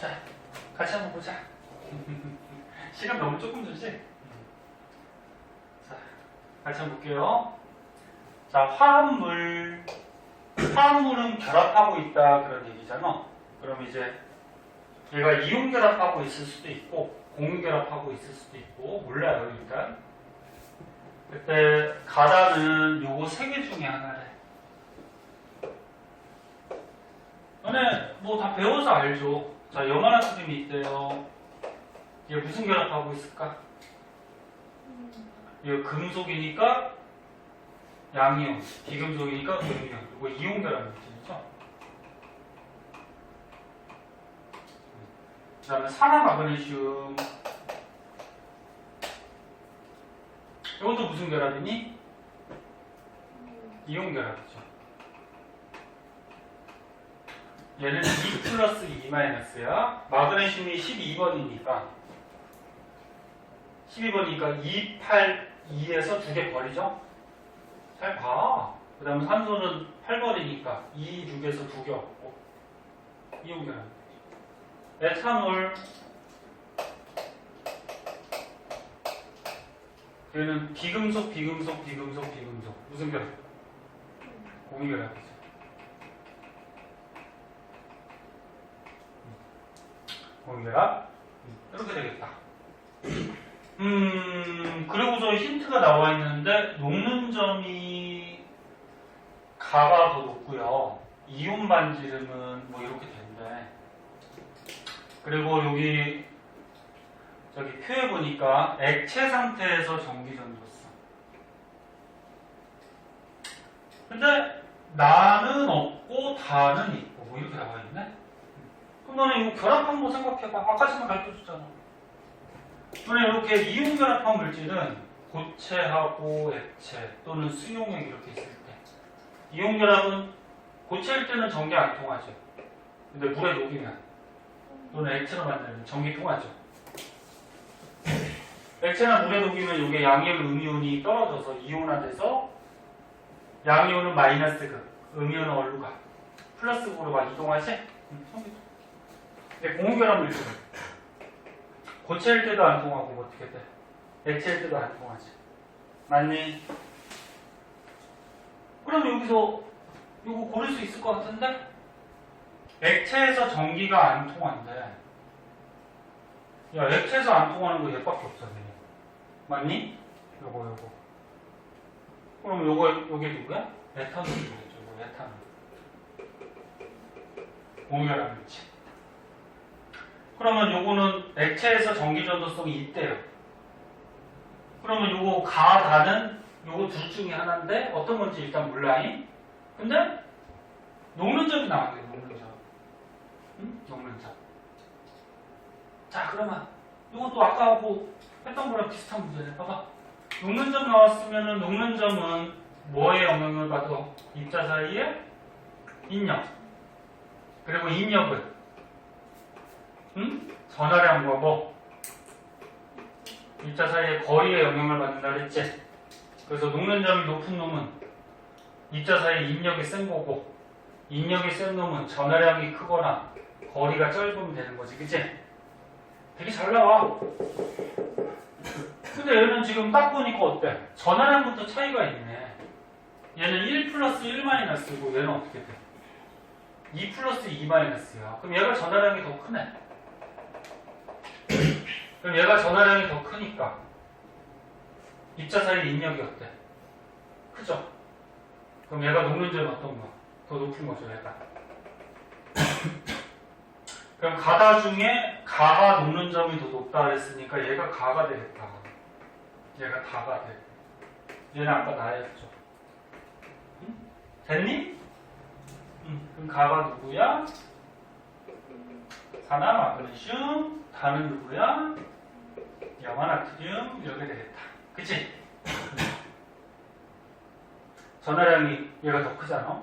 자, 같이 한번 보자. 시간 너무 조금 주지? 자, 같이 한번 볼게요. 자, 화합물은 결합하고 있다 그런 얘기잖아. 그럼 이제 얘가 이온 결합하고 있을 수도 있고 공유 결합하고 있을 수도 있고 몰라요 일단. 그때 가다는 요거 3개 중에 하나래. 너네 뭐 다 배워서 알죠? 자, 염화나트륨이 있대요. 얘 무슨 결합하고 있을까? 이거 금속이니까 양이온, 비금속이니까 금이온. 이거 이온 결합 느낌이죠? 그 다음에 산화마그네슘. 이것도 무슨 결합이니? 이온결합이죠. 얘는 2 플러스 2 마이너스야. 마그네슘이 12번이니까 2, 8, 2에서 2개 버리죠? 잘 봐. 그 다음에 산소는 8번이니까 2, 6에서 2개 없고 이온결합. 에탄올 얘는 비금속 무슨 결합? 공유결합이죠. 공유결합 이렇게 되겠다. 그리고서 힌트가 나와 있는데 녹는 점이 가가 더 높고요. 이온 반지름은 뭐 이렇게 된대. 그리고 여기 저기 표에 보니까 액체 상태에서 전기전도성. 근데 나는 없고 다는 있고 뭐 이렇게 나와 있네. 그럼 너는 이거 결합한 거 생각해봐. 아까 전에 가르쳐줬잖아. 너는 이렇게 이온 결합한 물질은 고체하고 액체 또는 수용액 이렇게 있을 때 이온 결합은 고체일 때는 전기 안 통하죠. 근데 물에 녹이면 또는 액체로 만들면 전기 통하죠. 액체나 물에 녹이면 이게 양이온, 음이온이 떨어져서 이온화돼서 양이온은 마이너스 극, 음이온은 얼로 가. 플러스 극으로 막 이동하지? 근데 공유결합 물질은 고체일 때도 안 통하고 어떻게 돼? 액체일 때도 안 통하지. 맞니? 그럼 여기서 이거 고를 수 있을 것 같은데? 액체에서 전기가 안 통한대. 야, 액체에서 안 통하는 거 얘밖에 없어. 맞니? 요거. 그럼 요게 누구야? 에탄올이겠죠. 이거 에탄올. 공유결합 물질. 그러면 요거는 액체에서 전기 전도성이 있대요. 그러면 요거 가다는 요거 둘 중에 하나인데 어떤 건지 일단 몰라잉. 근데 녹는 점이 나왔네요. 녹는 점. 응? 녹는 점. 자, 그러면 요것도 아까 뭐 했던 거랑 비슷한 문제네. 봐봐. 녹는 점 나왔으면은 녹는 점은 뭐에 영향을 받아? 입자 사이에 인력. 그리고 인력은 전하량과 뭐 입자 사이의 거리에 영향을 받는다 그랬지. 그래서 녹는 점이 높은 놈은 입자 사이의 인력이 센 거고 인력이 센 놈은 전하량이 크거나 거리가 짧으면 되는 거지. 그치? 되게 잘 나와. 근데 얘는 지금 딱 보니까 어때? 전하량부터 차이가 있네. 얘는 1 플러스 1 마이너스고 얘는 어떻게 돼? 2 플러스 2 마이너스야. 그럼 얘가 전하량이 더 크네. 그럼 얘가 전하량이 더 크니까 입자 사이 인력이 어때? 크죠? 그럼 얘가 녹는 점이 어떤 거야? 더 높은 거죠, 얘가. 그럼 가다 중에 가가 녹는 점이 더 높다 그랬으니까 얘가 가가 되겠다. 얘가 다가 돼. 얘는 아까 나였죠. 응? 됐니? 그럼 가가 누구야? 산화 마그네슘. 다는 누구야? 염화나트륨. 이렇게 되겠다. 그치? 전하량이 얘가 더 크잖아.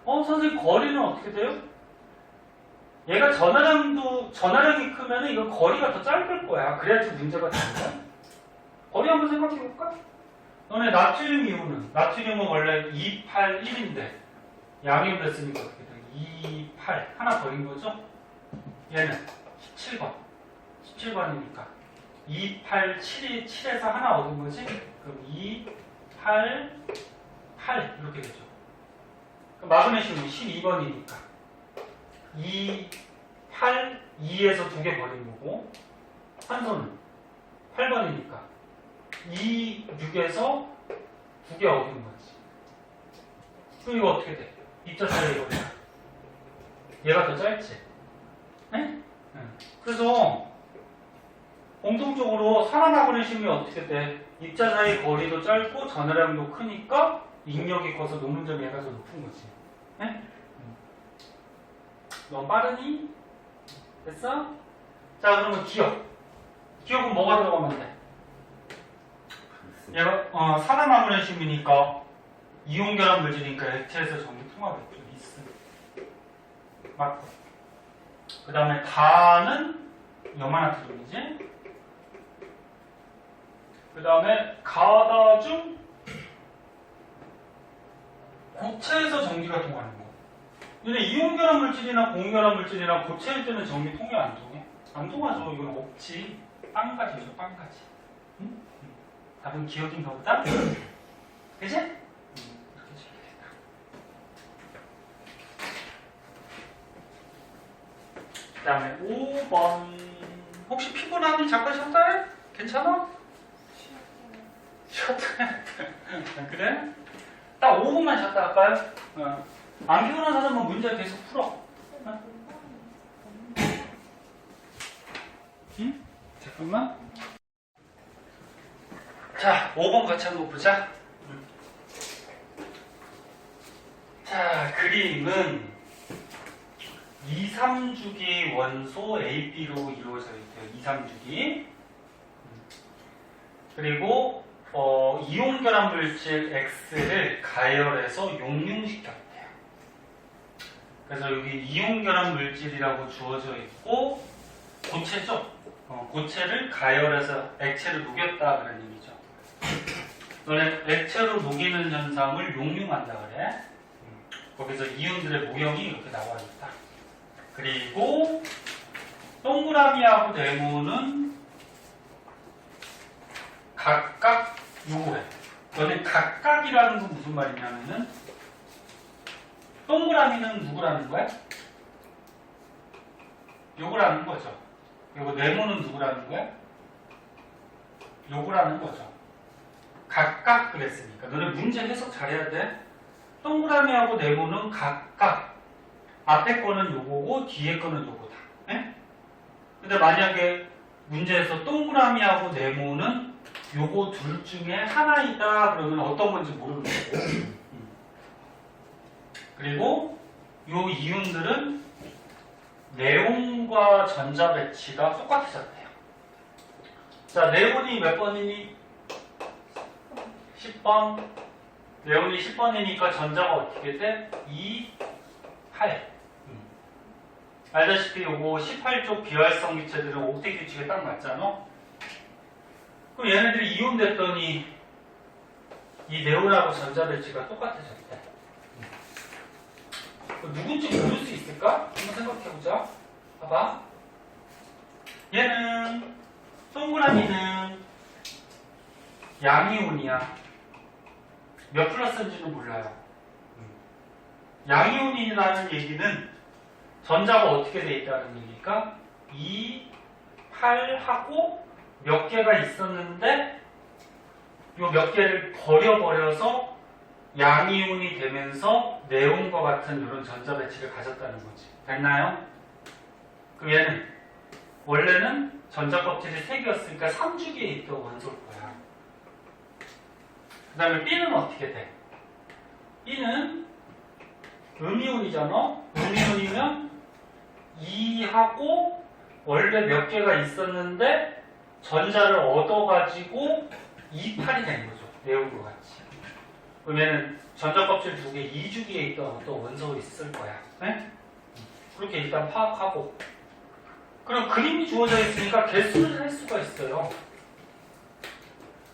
선생님 거리는 어떻게 돼요? 얘가 전하량이 크면 이거 거리가 더 짧을 거야. 그래야지 문제가 되는 거야. 거리 한번 생각해 볼까? 너네 나트륨 이온은 나트륨은 원래 2, 8, 1인데 양이온 됐으니까 어떻게 돼? 2, 8 하나 버린 거죠? 얘는 17번 17번이니까 2, 8, 7에서 하나 얻은 거지? 그럼 2, 8, 8 이렇게 되죠. 그럼 마그네슘은 12번이니까 2, 8, 2에서 2개 버린 거고 산소는 8번이니까 2, 6에서 2개 얻은 거지. 그럼 이거 어떻게 돼? 입자 사이에 거리가 얘가 더 짧지? 네? 그래서 공통적으로 산화마그네슘이 어떻게 돼? 입자 사이 거리도 짧고 전하량도 크니까 인력이 커서 녹는 점이 얘가 더 높은 거지. 네? 너 빠르니? 됐어? 자, 그러면 기억. 기억은 뭐가 들어가면 돼? 얘가 산화마그네슘이니까 이온 결합 물질이니까 액체에서 전기 통하겠죠. 리스. 맞고. 그 다음에 가는 염화나트륨이지. 그 다음에 가다 중 고체에서 전기가 통하는 거. 근데 이온 결합 물질이나 고온 결합 물질이나 고체일 때는 전기 통해 안 통해? 안 통하죠. 이건 없지. 빵가지죠. 빵가지. 응? 답은 기억인가 보다? 그지? 이렇게 지면 되겠다. 그 다음에 5번. 혹시 피곤하니 잠깐 쉬었다 해? 괜찮아? 쉬었다 해. 그래? 딱 5분만 쉬었다 할까요? 안 피곤한 사람은 문제 계속 풀어. 응? 잠깐만. 자, 5번 같이 한번 보자. 자, 그림은 2, 3주기 원소 AB로 이루어져 있대요. 2, 3주기. 그리고 이온 결합 물질 X를 가열해서 용융시켰대요. 그래서 여기 이온 결합 물질이라고 주어져 있고 고체죠. 고체를 가열해서 액체를 녹였다 그런 의미죠. 너네 액체로 녹이는 현상을 용융한다 그래. 거기서 이온들의 모형이 이렇게 나와 있다. 그리고 동그라미하고 네모는 각각 요거래. 너네 각각이라는 건 무슨 말이냐면은 동그라미는 누구라는 거야? 요거라는 거죠. 요거 네모는 누구라는 거야? 요거라는 거죠. 각각 그랬으니까. 너네 문제 해석 잘해야 돼. 동그라미하고 네모는 각각. 앞에 거는 요거고 뒤에 거는 요거다. 예? 근데 만약에 문제에서 동그라미하고 네모는 요거 둘 중에 하나이다 그러면 어떤 건지 모르는 거고. 그리고 요 이온들은 네온과 전자 배치가 똑같아졌대요. 자, 네온이 몇 번이니? 10번. 네온이 10번이니까 전자가 어떻게 돼? 2, 8. 알다시피 요거 18쪽 비활성 기체들은 옥텟 규칙에 딱 맞잖아? 그럼 얘네들이 이온 됐더니 이 네온하고 전자 배치가 똑같아졌대. 누군지 모를 수 있을까? 한번 생각해보자. 봐봐. 얘는 동그라미는 양이온이야. 몇 플러스인지는 몰라요. 양이온이라는 얘기는 전자가 어떻게 돼 있다는 얘기일까? 2, 8하고 몇 개가 있었는데 요 몇 개를 버려서 양이온이 되면서 네온과 같은 이런 전자 배치를 가졌다는 거지. 됐나요? 그럼 얘는 원래는 전자 껍질이 3개였으니까 3주기에 있던 원소일 거야. 그 다음에 B는 어떻게 돼? B는 음이온이잖아? 음이온이면 2하고 원래 몇 개가 있었는데 전자를 얻어가지고 2, 8이 된 거죠. 네온과 같이. 그럼 얘는 전자 껍질 2개 2주기에 있던 어떤 원소가 있을 거야. 네? 그렇게 일단 파악하고. 그리고 그림이 주어져 있으니까 개수를 할 수가 있어요.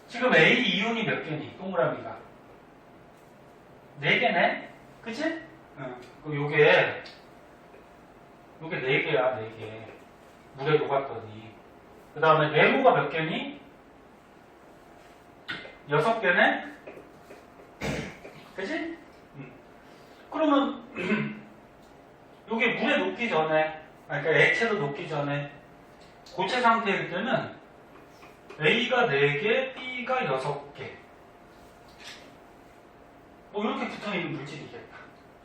지금 A 이온이 몇 개니? 동그라미가. 4개네? 그치? 응. 요게 4개야, 4개. 물에 녹았더니. 그 다음에 네모가 몇 개니? 6개네? 그치? 그러면 요게 물에 녹기 전에, 그러니까 액체로 녹기 전에 고체 상태일 때는 A가 4개, B가 6개 뭐 이렇게 붙어있는 물질이겠다.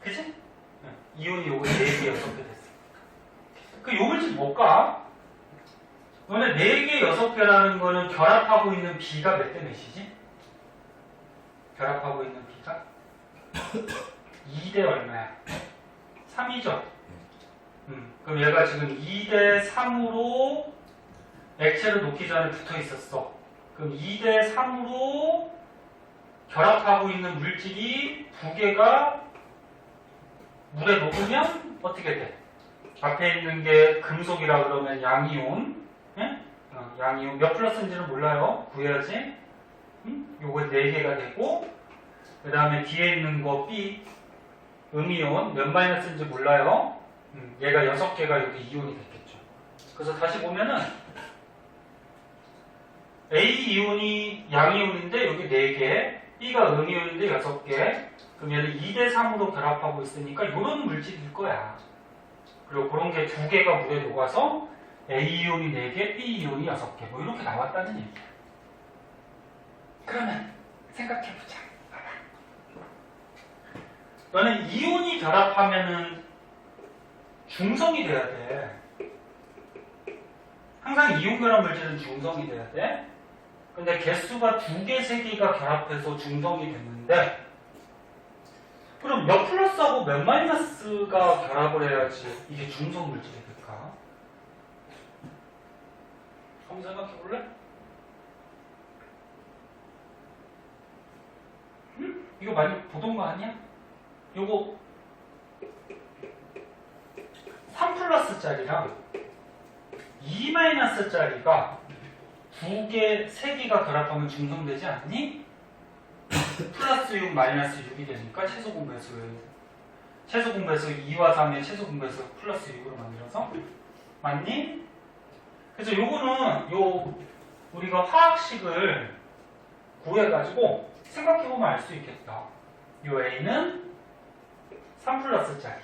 그치? 이온이 요거 4개, 6개 됐어. 그 요 물질 뭘까? 너네 4개, 6개라는 거는 결합하고 있는 B가 몇 대 몇이지? 결합하고 있는 B가 2대 얼마야? 3이죠? 그럼 얘가 지금 2대 3으로 액체를 녹기 전에 붙어 있었어. 그럼 2대 3으로 결합하고 있는 물질이 두 개가 물에 녹으면 어떻게 돼? 앞에 있는 게 금속이라 그러면 양이온, 예? 양이온 몇 플러스인지는 몰라요. 구해야지. 요거 4개가 되고, 그 다음에 뒤에 있는 거 B, 음이온 몇 마이너스인지 몰라요. 얘가 6개가 여기 이온이 됐겠죠. 그래서 다시 보면은 A 이온이 양이온인데 여기 4개, B가 음이온인데 6개, 그러면 2대3으로 결합하고 있으니까 이런 물질일 거야. 그리고 그런 게 2개가 물에 녹아서 A 이온이 4개, B 이온이 6개, 뭐 이렇게 나왔다는 얘기야. 그러면 생각해보자. 봐봐. 너는 이온이 결합하면은 중성이 돼야 돼. 항상 이온 결합 물질은 중성이 돼야 돼. 근데 개수가 2개, 3개가 결합해서 중성이 됐는데, 그럼 몇 플러스하고 몇 마이너스가 결합을 해야지 이게 중성 물질이 될까? 한번 생각해 볼래? 이거 많이 보던 거 아니야? 요거 3 플러스짜리랑 2 마이너스짜리가 2개, 3개가 결합하면 중성되지 않니? 플러스 6, 마이너스 6이 되니까 최소 공배수 2와 3의 최소 공배수 플러스 6으로 만들어서 맞니? 그래서 요거는 우리가 화학식을 구해가지고 생각해보면 알 수 있겠다. 요 A는 3 플러스짜리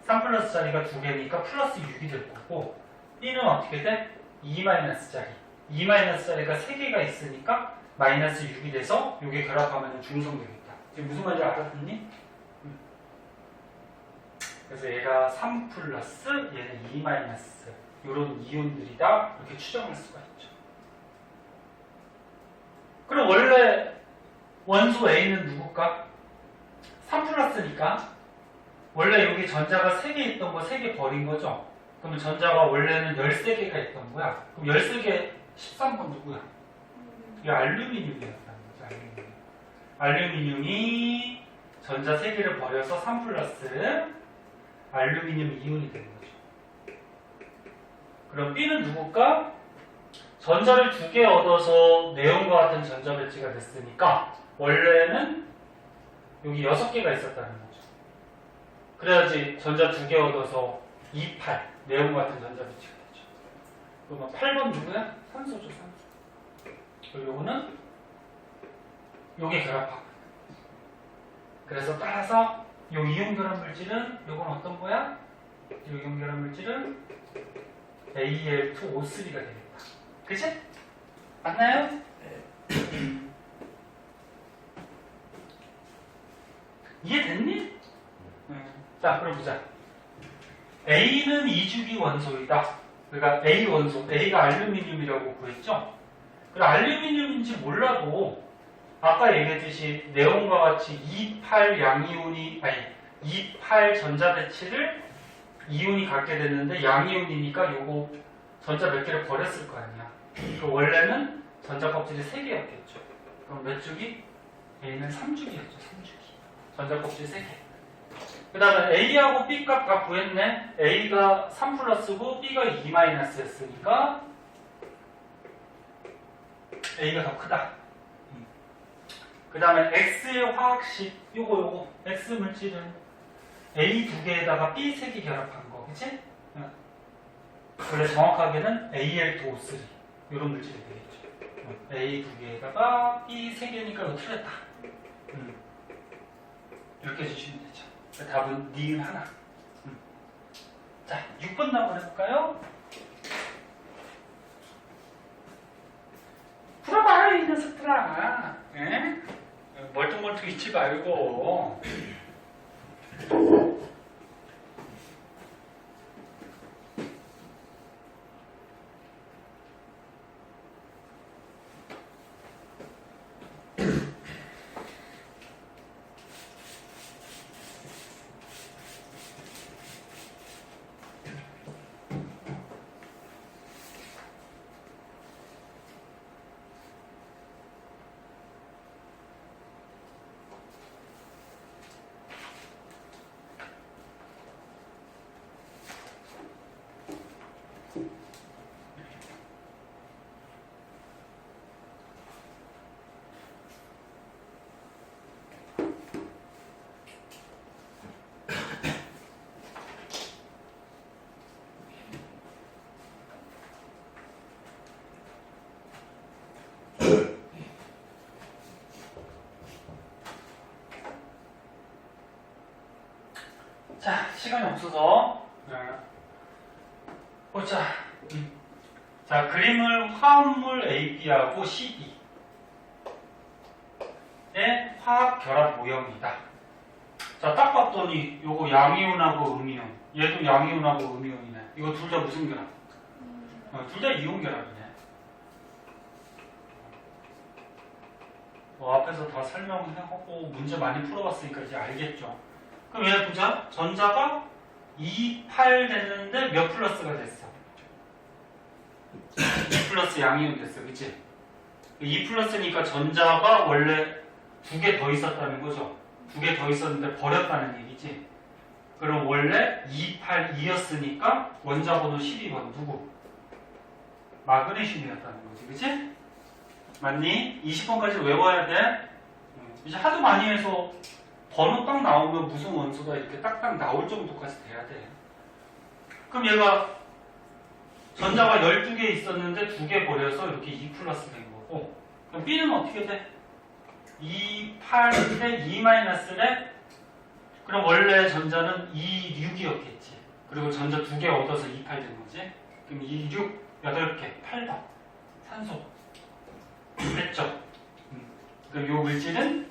3 플러스짜리가 2개니까 플러스 6이 될 거고, B는 어떻게 돼? 2 마이너스짜리 2 마이너스짜리가 3개가 있으니까 마이너스 6이 돼서 이게 결합하면 중성되겠다. 지금 무슨 말인지 알아듣니? 그래서 얘가 3 플러스 얘는 2 마이너스 이런 이온들이다 이렇게 추정할 수가 있죠. 그럼 원래 원소 A는 누굴까? 3 플러스니까 원래 여기 전자가 3개 있던 거 3개 버린 거죠? 그러면 전자가 원래는 13개가 있던 거야. 그럼 13개 13번 누구야? 이게 알루미늄이었다는 거죠. 알루미늄이 전자 3개를 버려서 3 플러스 알루미늄 이온이 되는 거죠. 그럼 B는 누굴까? 전자를 2개 얻어서 네온과 같은 전자 배치가 됐으니까 원래는 여기 6개가 있었다는 거죠. 그래야지 전자 2개 얻어서 2, 8 네온과 같은 전자 배치가 되죠. 그러면 8번 누구야? 산소죠, 산소. 그리고 요거는 요게 결합하고. 그래서 따라서 요 이온 결합 물질은 요건 어떤 거야? 요 이온 결합 물질은 Al2O3가 되겠다. 그치? 맞나요? 네. 이해됐니? 자, 그럼 보자. A는 2주기 원소이다. 그러니까 A 원소, A가 알루미늄이라고 구했죠? 그리고 알루미늄인지 몰라도 아까 얘기했듯이 네온과 같이 28 양이온이 28 전자 배치를 이온이 갖게 됐는데 양이온이니까 요거 전자 몇 개를 버렸을 거 아니야. 그 원래는 전자 껍질이 3개였겠죠. 그럼 몇 주기? A는 3주기였죠. 3주기. 전자 껍질 3개. 그 다음에 A하고 B 값 다 구했네. A가 3 플러스고 B가 2 마이너스였으니까 A가 더 크다. 그 다음에 X의 화학식 요거 X 물질은 A 2개에다가 B 3개 결합한 거, 그치? 원래 정확하게는 Al2O3 이런 물질이 되겠죠. A 2개에다가 B 3개니까 이거 틀렸다. 이렇게 해주시면 되죠. 답은 니은 하나. 자, 6번 한번 해볼까요? 풀어봐요, 이 녀석들아. 에? 멀뚱멀뚱 있지 말고. 자, 시간이 없어서 보자. 자, 그림을 화합물 AB하고 CD의 화학 결합 모형이다. 자, 딱 봤더니 요거 양이온하고 음이온, 얘도 양이온하고 음이온이네. 이거 둘 다 무슨 결합? 둘 다 이온 결합이네. 앞에서 다 설명하고 문제 많이 풀어봤으니까 이제 알겠죠. 그럼 얘 보자. 전자가 2, 8 됐는데 몇 플러스가 됐어? 2 플러스 양이온 됐어. 그치? 2 플러스니까 전자가 원래 2개 더 있었다는 거죠. 2개 더 있었는데 버렸다는 얘기지. 그럼 원래 2, 8, 2였으니까 원자번호 12번 누구? 마그네슘이었다는 거지. 그치? 맞니? 20번까지 외워야 돼. 이제 하도 많이 해서 번호 딱 나오면 무슨 원소가 이렇게 딱딱 나올 정도까지 돼야 돼. 그럼 얘가 전자가 12개 있었는데 2개 버려서 이렇게 2 플러스 된 거고. 그럼 B는 어떻게 돼? 2, 8대 2 마이너스래? 그럼 원래 전자는 2, 6이었겠지. 그리고 전자 2개 얻어서 2, 8 된 거지. 그럼 2, 6, 8개, 8번. 산소. 됐죠? 그럼 이 물질은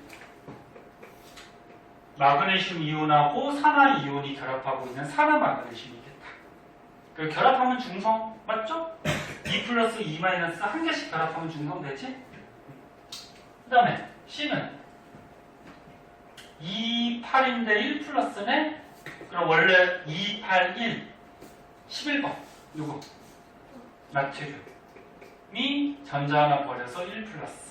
마그네슘 이온하고 산화 이온이 결합하고 있는 산화 마그네슘이겠다. 그 결합하면 중성 맞죠? 2 플러스 2 마이너스 한 개씩 결합하면 중성 되지? 그 다음에 C는 2, 8인데 1 플러스네? 그럼 원래 2, 8, 1 11번 누구? 나트륨이 전자 하나 버려서 1 플러스.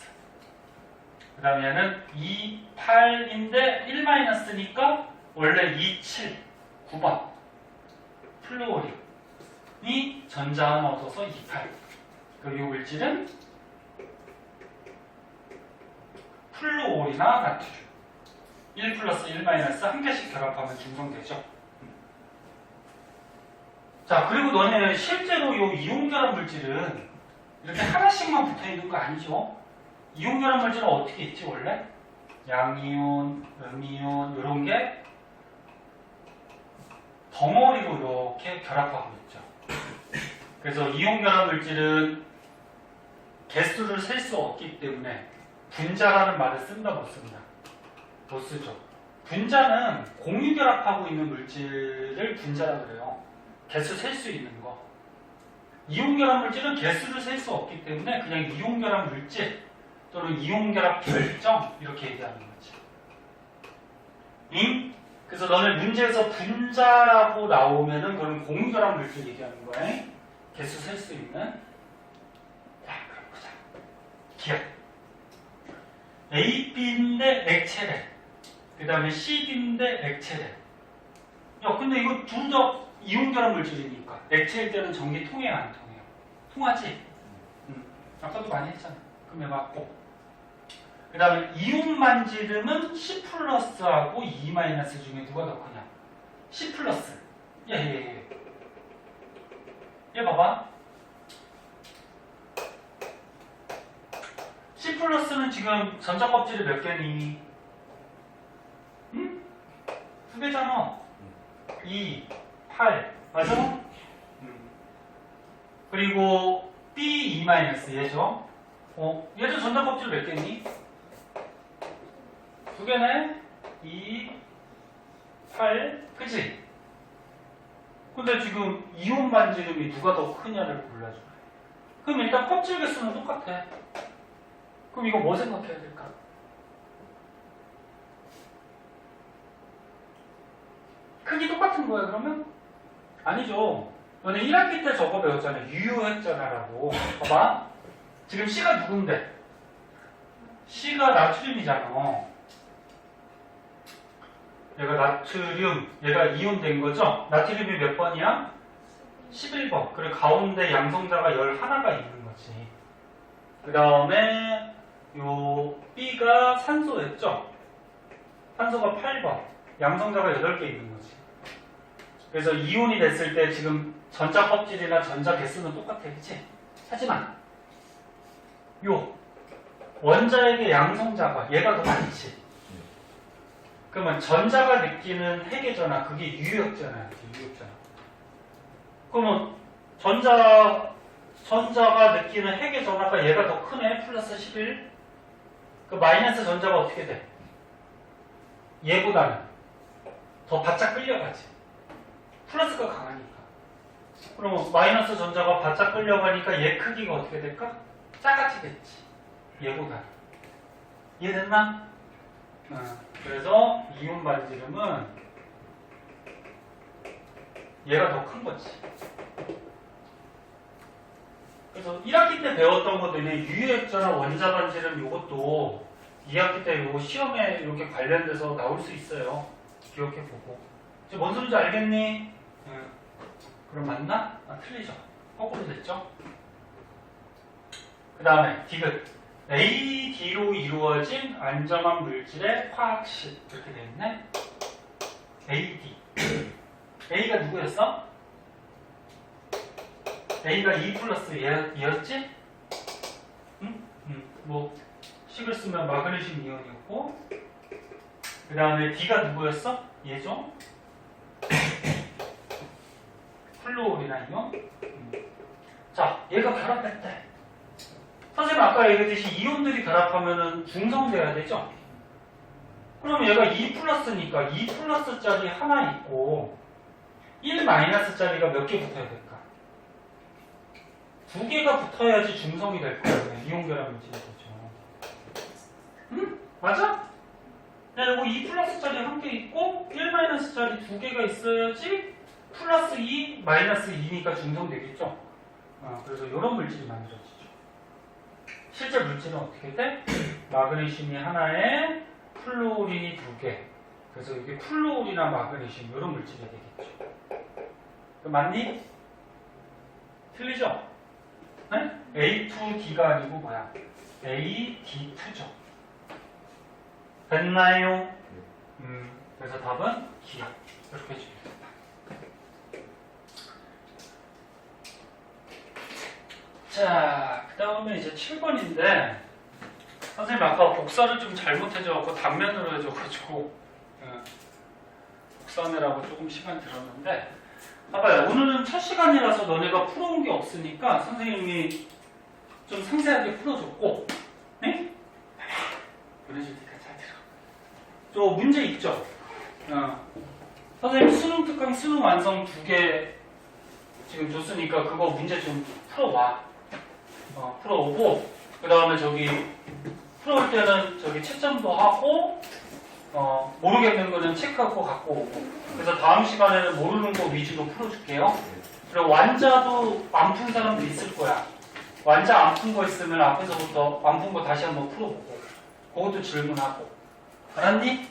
그 다음에 얘는 2, 8인데 1 마이너스니까 원래 2, 7 9번 플루오린이 전자 하나 얻어서 2, 8. 그리고 이 물질은 플루오리나 나트륨 1 플러스 1 마이너스 한 개씩 결합하면 중성되죠. 자, 그리고 너네 실제로 이 이온 결합 물질은 이렇게 하나씩만 붙어 있는 거 아니죠? 이온 결합 물질은 어떻게 있지 원래? 양이온, 음이온 이런 게 덩어리로 이렇게 결합하고 있죠. 그래서 이온 결합 물질은 개수를 셀 수 없기 때문에 분자라는 말을 쓴다 못 쓴다? 못 쓰죠. 분자는 공유 결합하고 있는 물질을 분자라 그래요. 개수 셀 수 있는 거. 이온 결합 물질은 개수를 셀 수 없기 때문에 그냥 이온 결합 물질 또는 이온 결합 결정 이렇게 얘기하는 거지. 응? 그래서 너네 문제에서 분자라고 나오면은 그럼 공유 결합 물질 얘기하는 거야. 개수 셀 수 있는. 자, 그럼 보자. 기억. A, B인데 액체래. 그 다음에 C, D인데 액체래. 야, 근데 이거 둘 다 이온 결합 물질이니까 액체일 때는 전기 통해요, 안 통해요? 통하지? 아까도 많이 했잖아. 그럼 얘 맞고. 그 다음에 이온만 지름은 C 플러스하고 E 마이너스 중에 누가 더 크냐? C 플러스. 얘 봐봐. C 플러스는 지금 전자 껍질이 몇 개니? 응? 2개잖아. 2, 8. 맞아? 그리고 B, E 마이너스 얘죠? 얘도 전자 껍질 몇 개니? 2개네? 2, 8. 그치? 근데 지금 이온 반지름이 누가 더 크냐를 골라줘. 그럼 일단 껍질 개수는 똑같아. 그럼 이거 뭐 생각해야 될까? 크기 똑같은 거야 그러면? 아니죠. 너네 1학기 때 저거 배웠잖아. 유효했잖아라고. 봐봐. 지금 C가 누군데? C가 나트륨이잖아. 얘가 나트륨, 얘가 이온 된 거죠? 나트륨이 몇 번이야? 11번. 그리고 가운데 양성자가 11가 있는 거지. 그 다음에 요 B가 산소였죠? 산소가 8번. 양성자가 8개 있는 거지. 그래서 이온이 됐을 때 지금 전자 껍질이나 전자 개수는 똑같아. 그치? 하지만 요 원자에게 양성자가 얘가 더 많지. 그러면 전자가 느끼는 핵의 전하, 그게 유역전화예요. 유역전화. 그러면 전자가 느끼는 핵의 전하가 얘가 더 크네. 플러스 11. 그 마이너스 전자가 어떻게 돼? 얘보다는 더 바짝 끌려가지. 플러스가 강하니까. 그러면 마이너스 전자가 바짝 끌려가니까 얘 크기가 어떻게 될까? 작아지겠지. 얘보다. 이해됐나? 그래서 이온 반지름은 얘가 더 큰 거지. 그래서 1학기 때 배웠던 것 중에 유효액전화 원자 반지름 이것도 2학기 때 요거 시험에 이렇게 관련돼서 나올 수 있어요. 기억해보고. 이제 뭔 소리인지 알겠니? 그럼 맞나? 틀리죠. 거꾸로 됐죠? 그 다음에 디귿. AD로 이루어진 안정한 물질의 화학식. 이렇게 돼 있네. AD. A가 누구였어? A가 2 플러스 얘였지? 응? 뭐 식을 쓰면 마그네슘 이온이었고, 그 다음에 D가 누구였어? 얘죠? 플루오리나 이온? 자, 얘가 결합했대. 선생님 아까 얘기했듯이 이온들이 결합하면은 중성돼야 되죠? 그럼 얘가 2 플러스니까 2 플러스짜리 하나 있고 1 마이너스짜리가 몇 개 붙어야 될까? 2개가 붙어야지 중성이 될 거예요. 이온 결합 물질이 되죠. 응? 맞아? 야, 이거 2 플러스짜리 한 개 있고 1 마이너스짜리 2개가 있어야지 플러스 2, 마이너스 2니까 중성되겠죠? 그래서 이런 물질이 만들어지죠. 실제 물질은 어떻게 돼? 마그네슘이 하나에 플루오린이 2개. 그래서 이게 플루오린이나 마그네슘 이런 물질이 되겠죠. 맞니? 틀리죠? 네? A2D가 아니고 뭐야? AD2죠. 됐나요? 그래서 답은 D야. 이렇게 해주겠습니다. 자, 그 다음에 이제 7번인데 선생님 아까 복사를 좀 잘못해줘갖고 단면으로 해줘가지고 복사하느라고 조금 시간 들었는데 봐봐요. 오늘은 첫 시간이라서 너네가 풀어온 게 없으니까 선생님이 좀 상세하게 풀어줬고, 네? 보내줄 테니까 잘 들어. 저 문제 있죠? 선생님 수능 특강, 수능 완성 2개 지금 줬으니까 그거 문제 좀 풀어와. 풀어오고, 그 다음에 저기 풀어올 때는 저기 채점도 하고, 모르겠는 거는 체크하고 갖고 오고. 그래서 다음 시간에는 모르는 거 위주로 풀어줄게요. 그리고 완자도 안 푼 사람도 있을 거야. 완자 안 푼 거 있으면 앞에서부터 안 푼 거 다시 한번 풀어보고. 그것도 질문하고. 알았니?